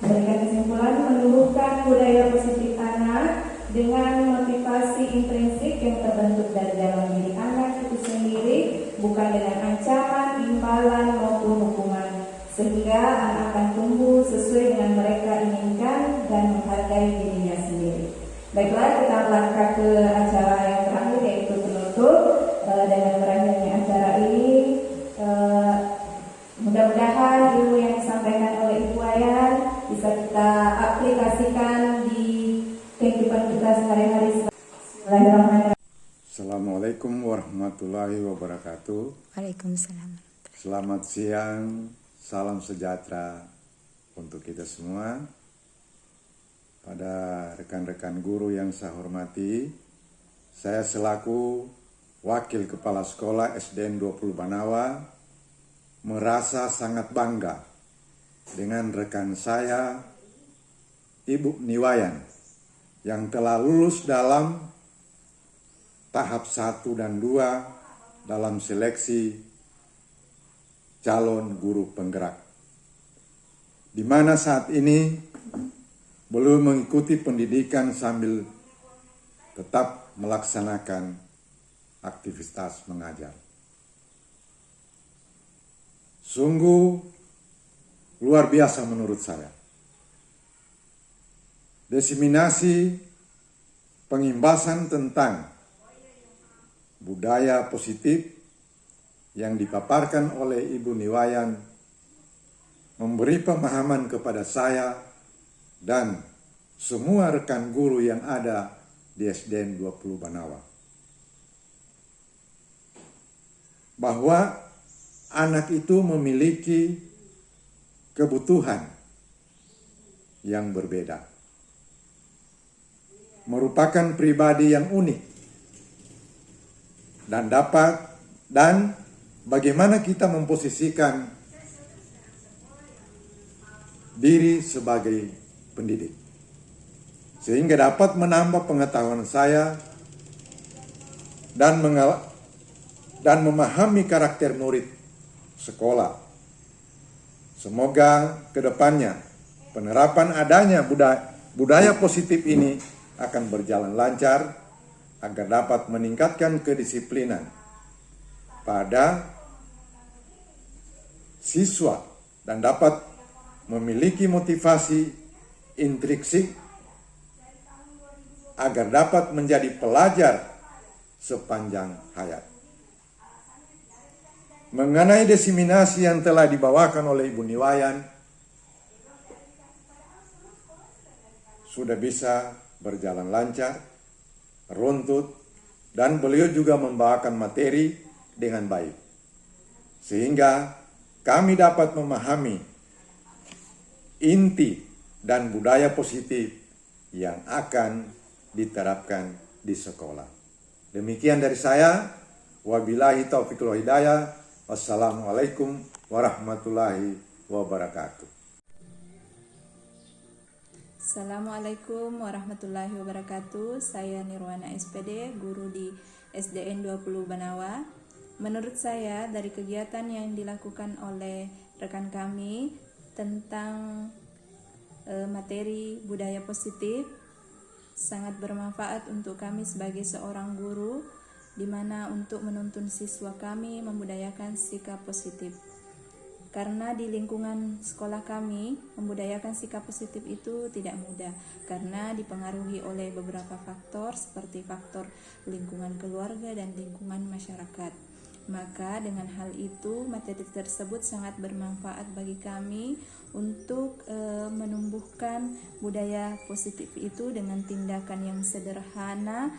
berikan kesimpulan menumbuhkan budaya positif anak dengan motivasi intrinsik yang terbentuk dari dalam diri anak itu sendiri, bukan dengan ancaman, imbalan maupun hukuman, sehingga anak akan tumbuh sesuai dengan mereka inginkan dan menghargai dirinya sendiri. Baiklah, kita kita langkah ke acara yang terakhir yaitu penutup. Dengan berakhirnya acara ini, mudah-mudahan ilmu yang disampaikan oleh Ibu Wayan bisa kita aplikasikan di kehidupan kita sehari-hari. Bismillahirrahmanirrahim. Assalamualaikum warahmatullahi wabarakatuh. Waalaikumsalam. Selamat siang, salam sejahtera untuk kita semua. Pada rekan-rekan guru yang saya hormati, saya selaku Wakil Kepala Sekolah SDN 20 Banawa merasa sangat bangga dengan rekan saya, Ibu Niwayan, yang telah lulus dalam tahap 1 dan 2 dalam seleksi calon guru penggerak, di mana saat ini belum mengikuti pendidikan sambil tetap melaksanakan aktivitas mengajar. Sungguh luar biasa menurut saya. Diseminasi pengimbasan tentang budaya positif yang dipaparkan oleh Ibu Niwayan memberi pemahaman kepada saya dan semua rekan guru yang ada di SDN 20 Banawa, bahwa anak itu memiliki kebutuhan yang berbeda, merupakan pribadi yang unik, dan bagaimana kita memposisikan diri sebagai pendidik, sehingga dapat menambah pengetahuan saya dan memahami karakter murid sekolah. Semoga kedepannya penerapan adanya budaya positif ini akan berjalan lancar agar dapat meningkatkan kedisiplinan pada siswa dan dapat memiliki motivasi intrinsik agar dapat menjadi pelajar sepanjang hayat. Mengenai diseminasi yang telah dibawakan oleh Ibu Niwayan, sudah bisa berjalan lancar, runtut, dan beliau juga membawakan materi dengan baik, sehingga kami dapat memahami inti dan budaya positif yang akan diterapkan di sekolah. Demikian dari saya. Wabillahi taufiq wal hidayah. Wassalamualaikum warahmatullahi wabarakatuh. Assalamualaikum warahmatullahi wabarakatuh. Saya Nirwana SPD, guru di SDN 20 Banawa. Menurut saya dari kegiatan yang dilakukan oleh rekan kami tentang materi budaya positif sangat bermanfaat untuk kami sebagai seorang guru, di mana untuk menuntun siswa kami membudayakan sikap positif. Karena di lingkungan sekolah kami, membudayakan sikap positif itu tidak mudah, karena dipengaruhi oleh beberapa faktor seperti faktor lingkungan keluarga dan lingkungan masyarakat. Maka dengan hal itu, materi tersebut sangat bermanfaat bagi kami untuk menumbuhkan budaya positif itu dengan tindakan yang sederhana,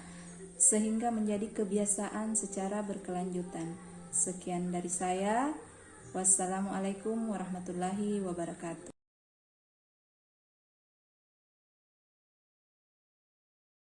sehingga menjadi kebiasaan secara berkelanjutan. Sekian dari saya. Wassalamualaikum warahmatullahi wabarakatuh.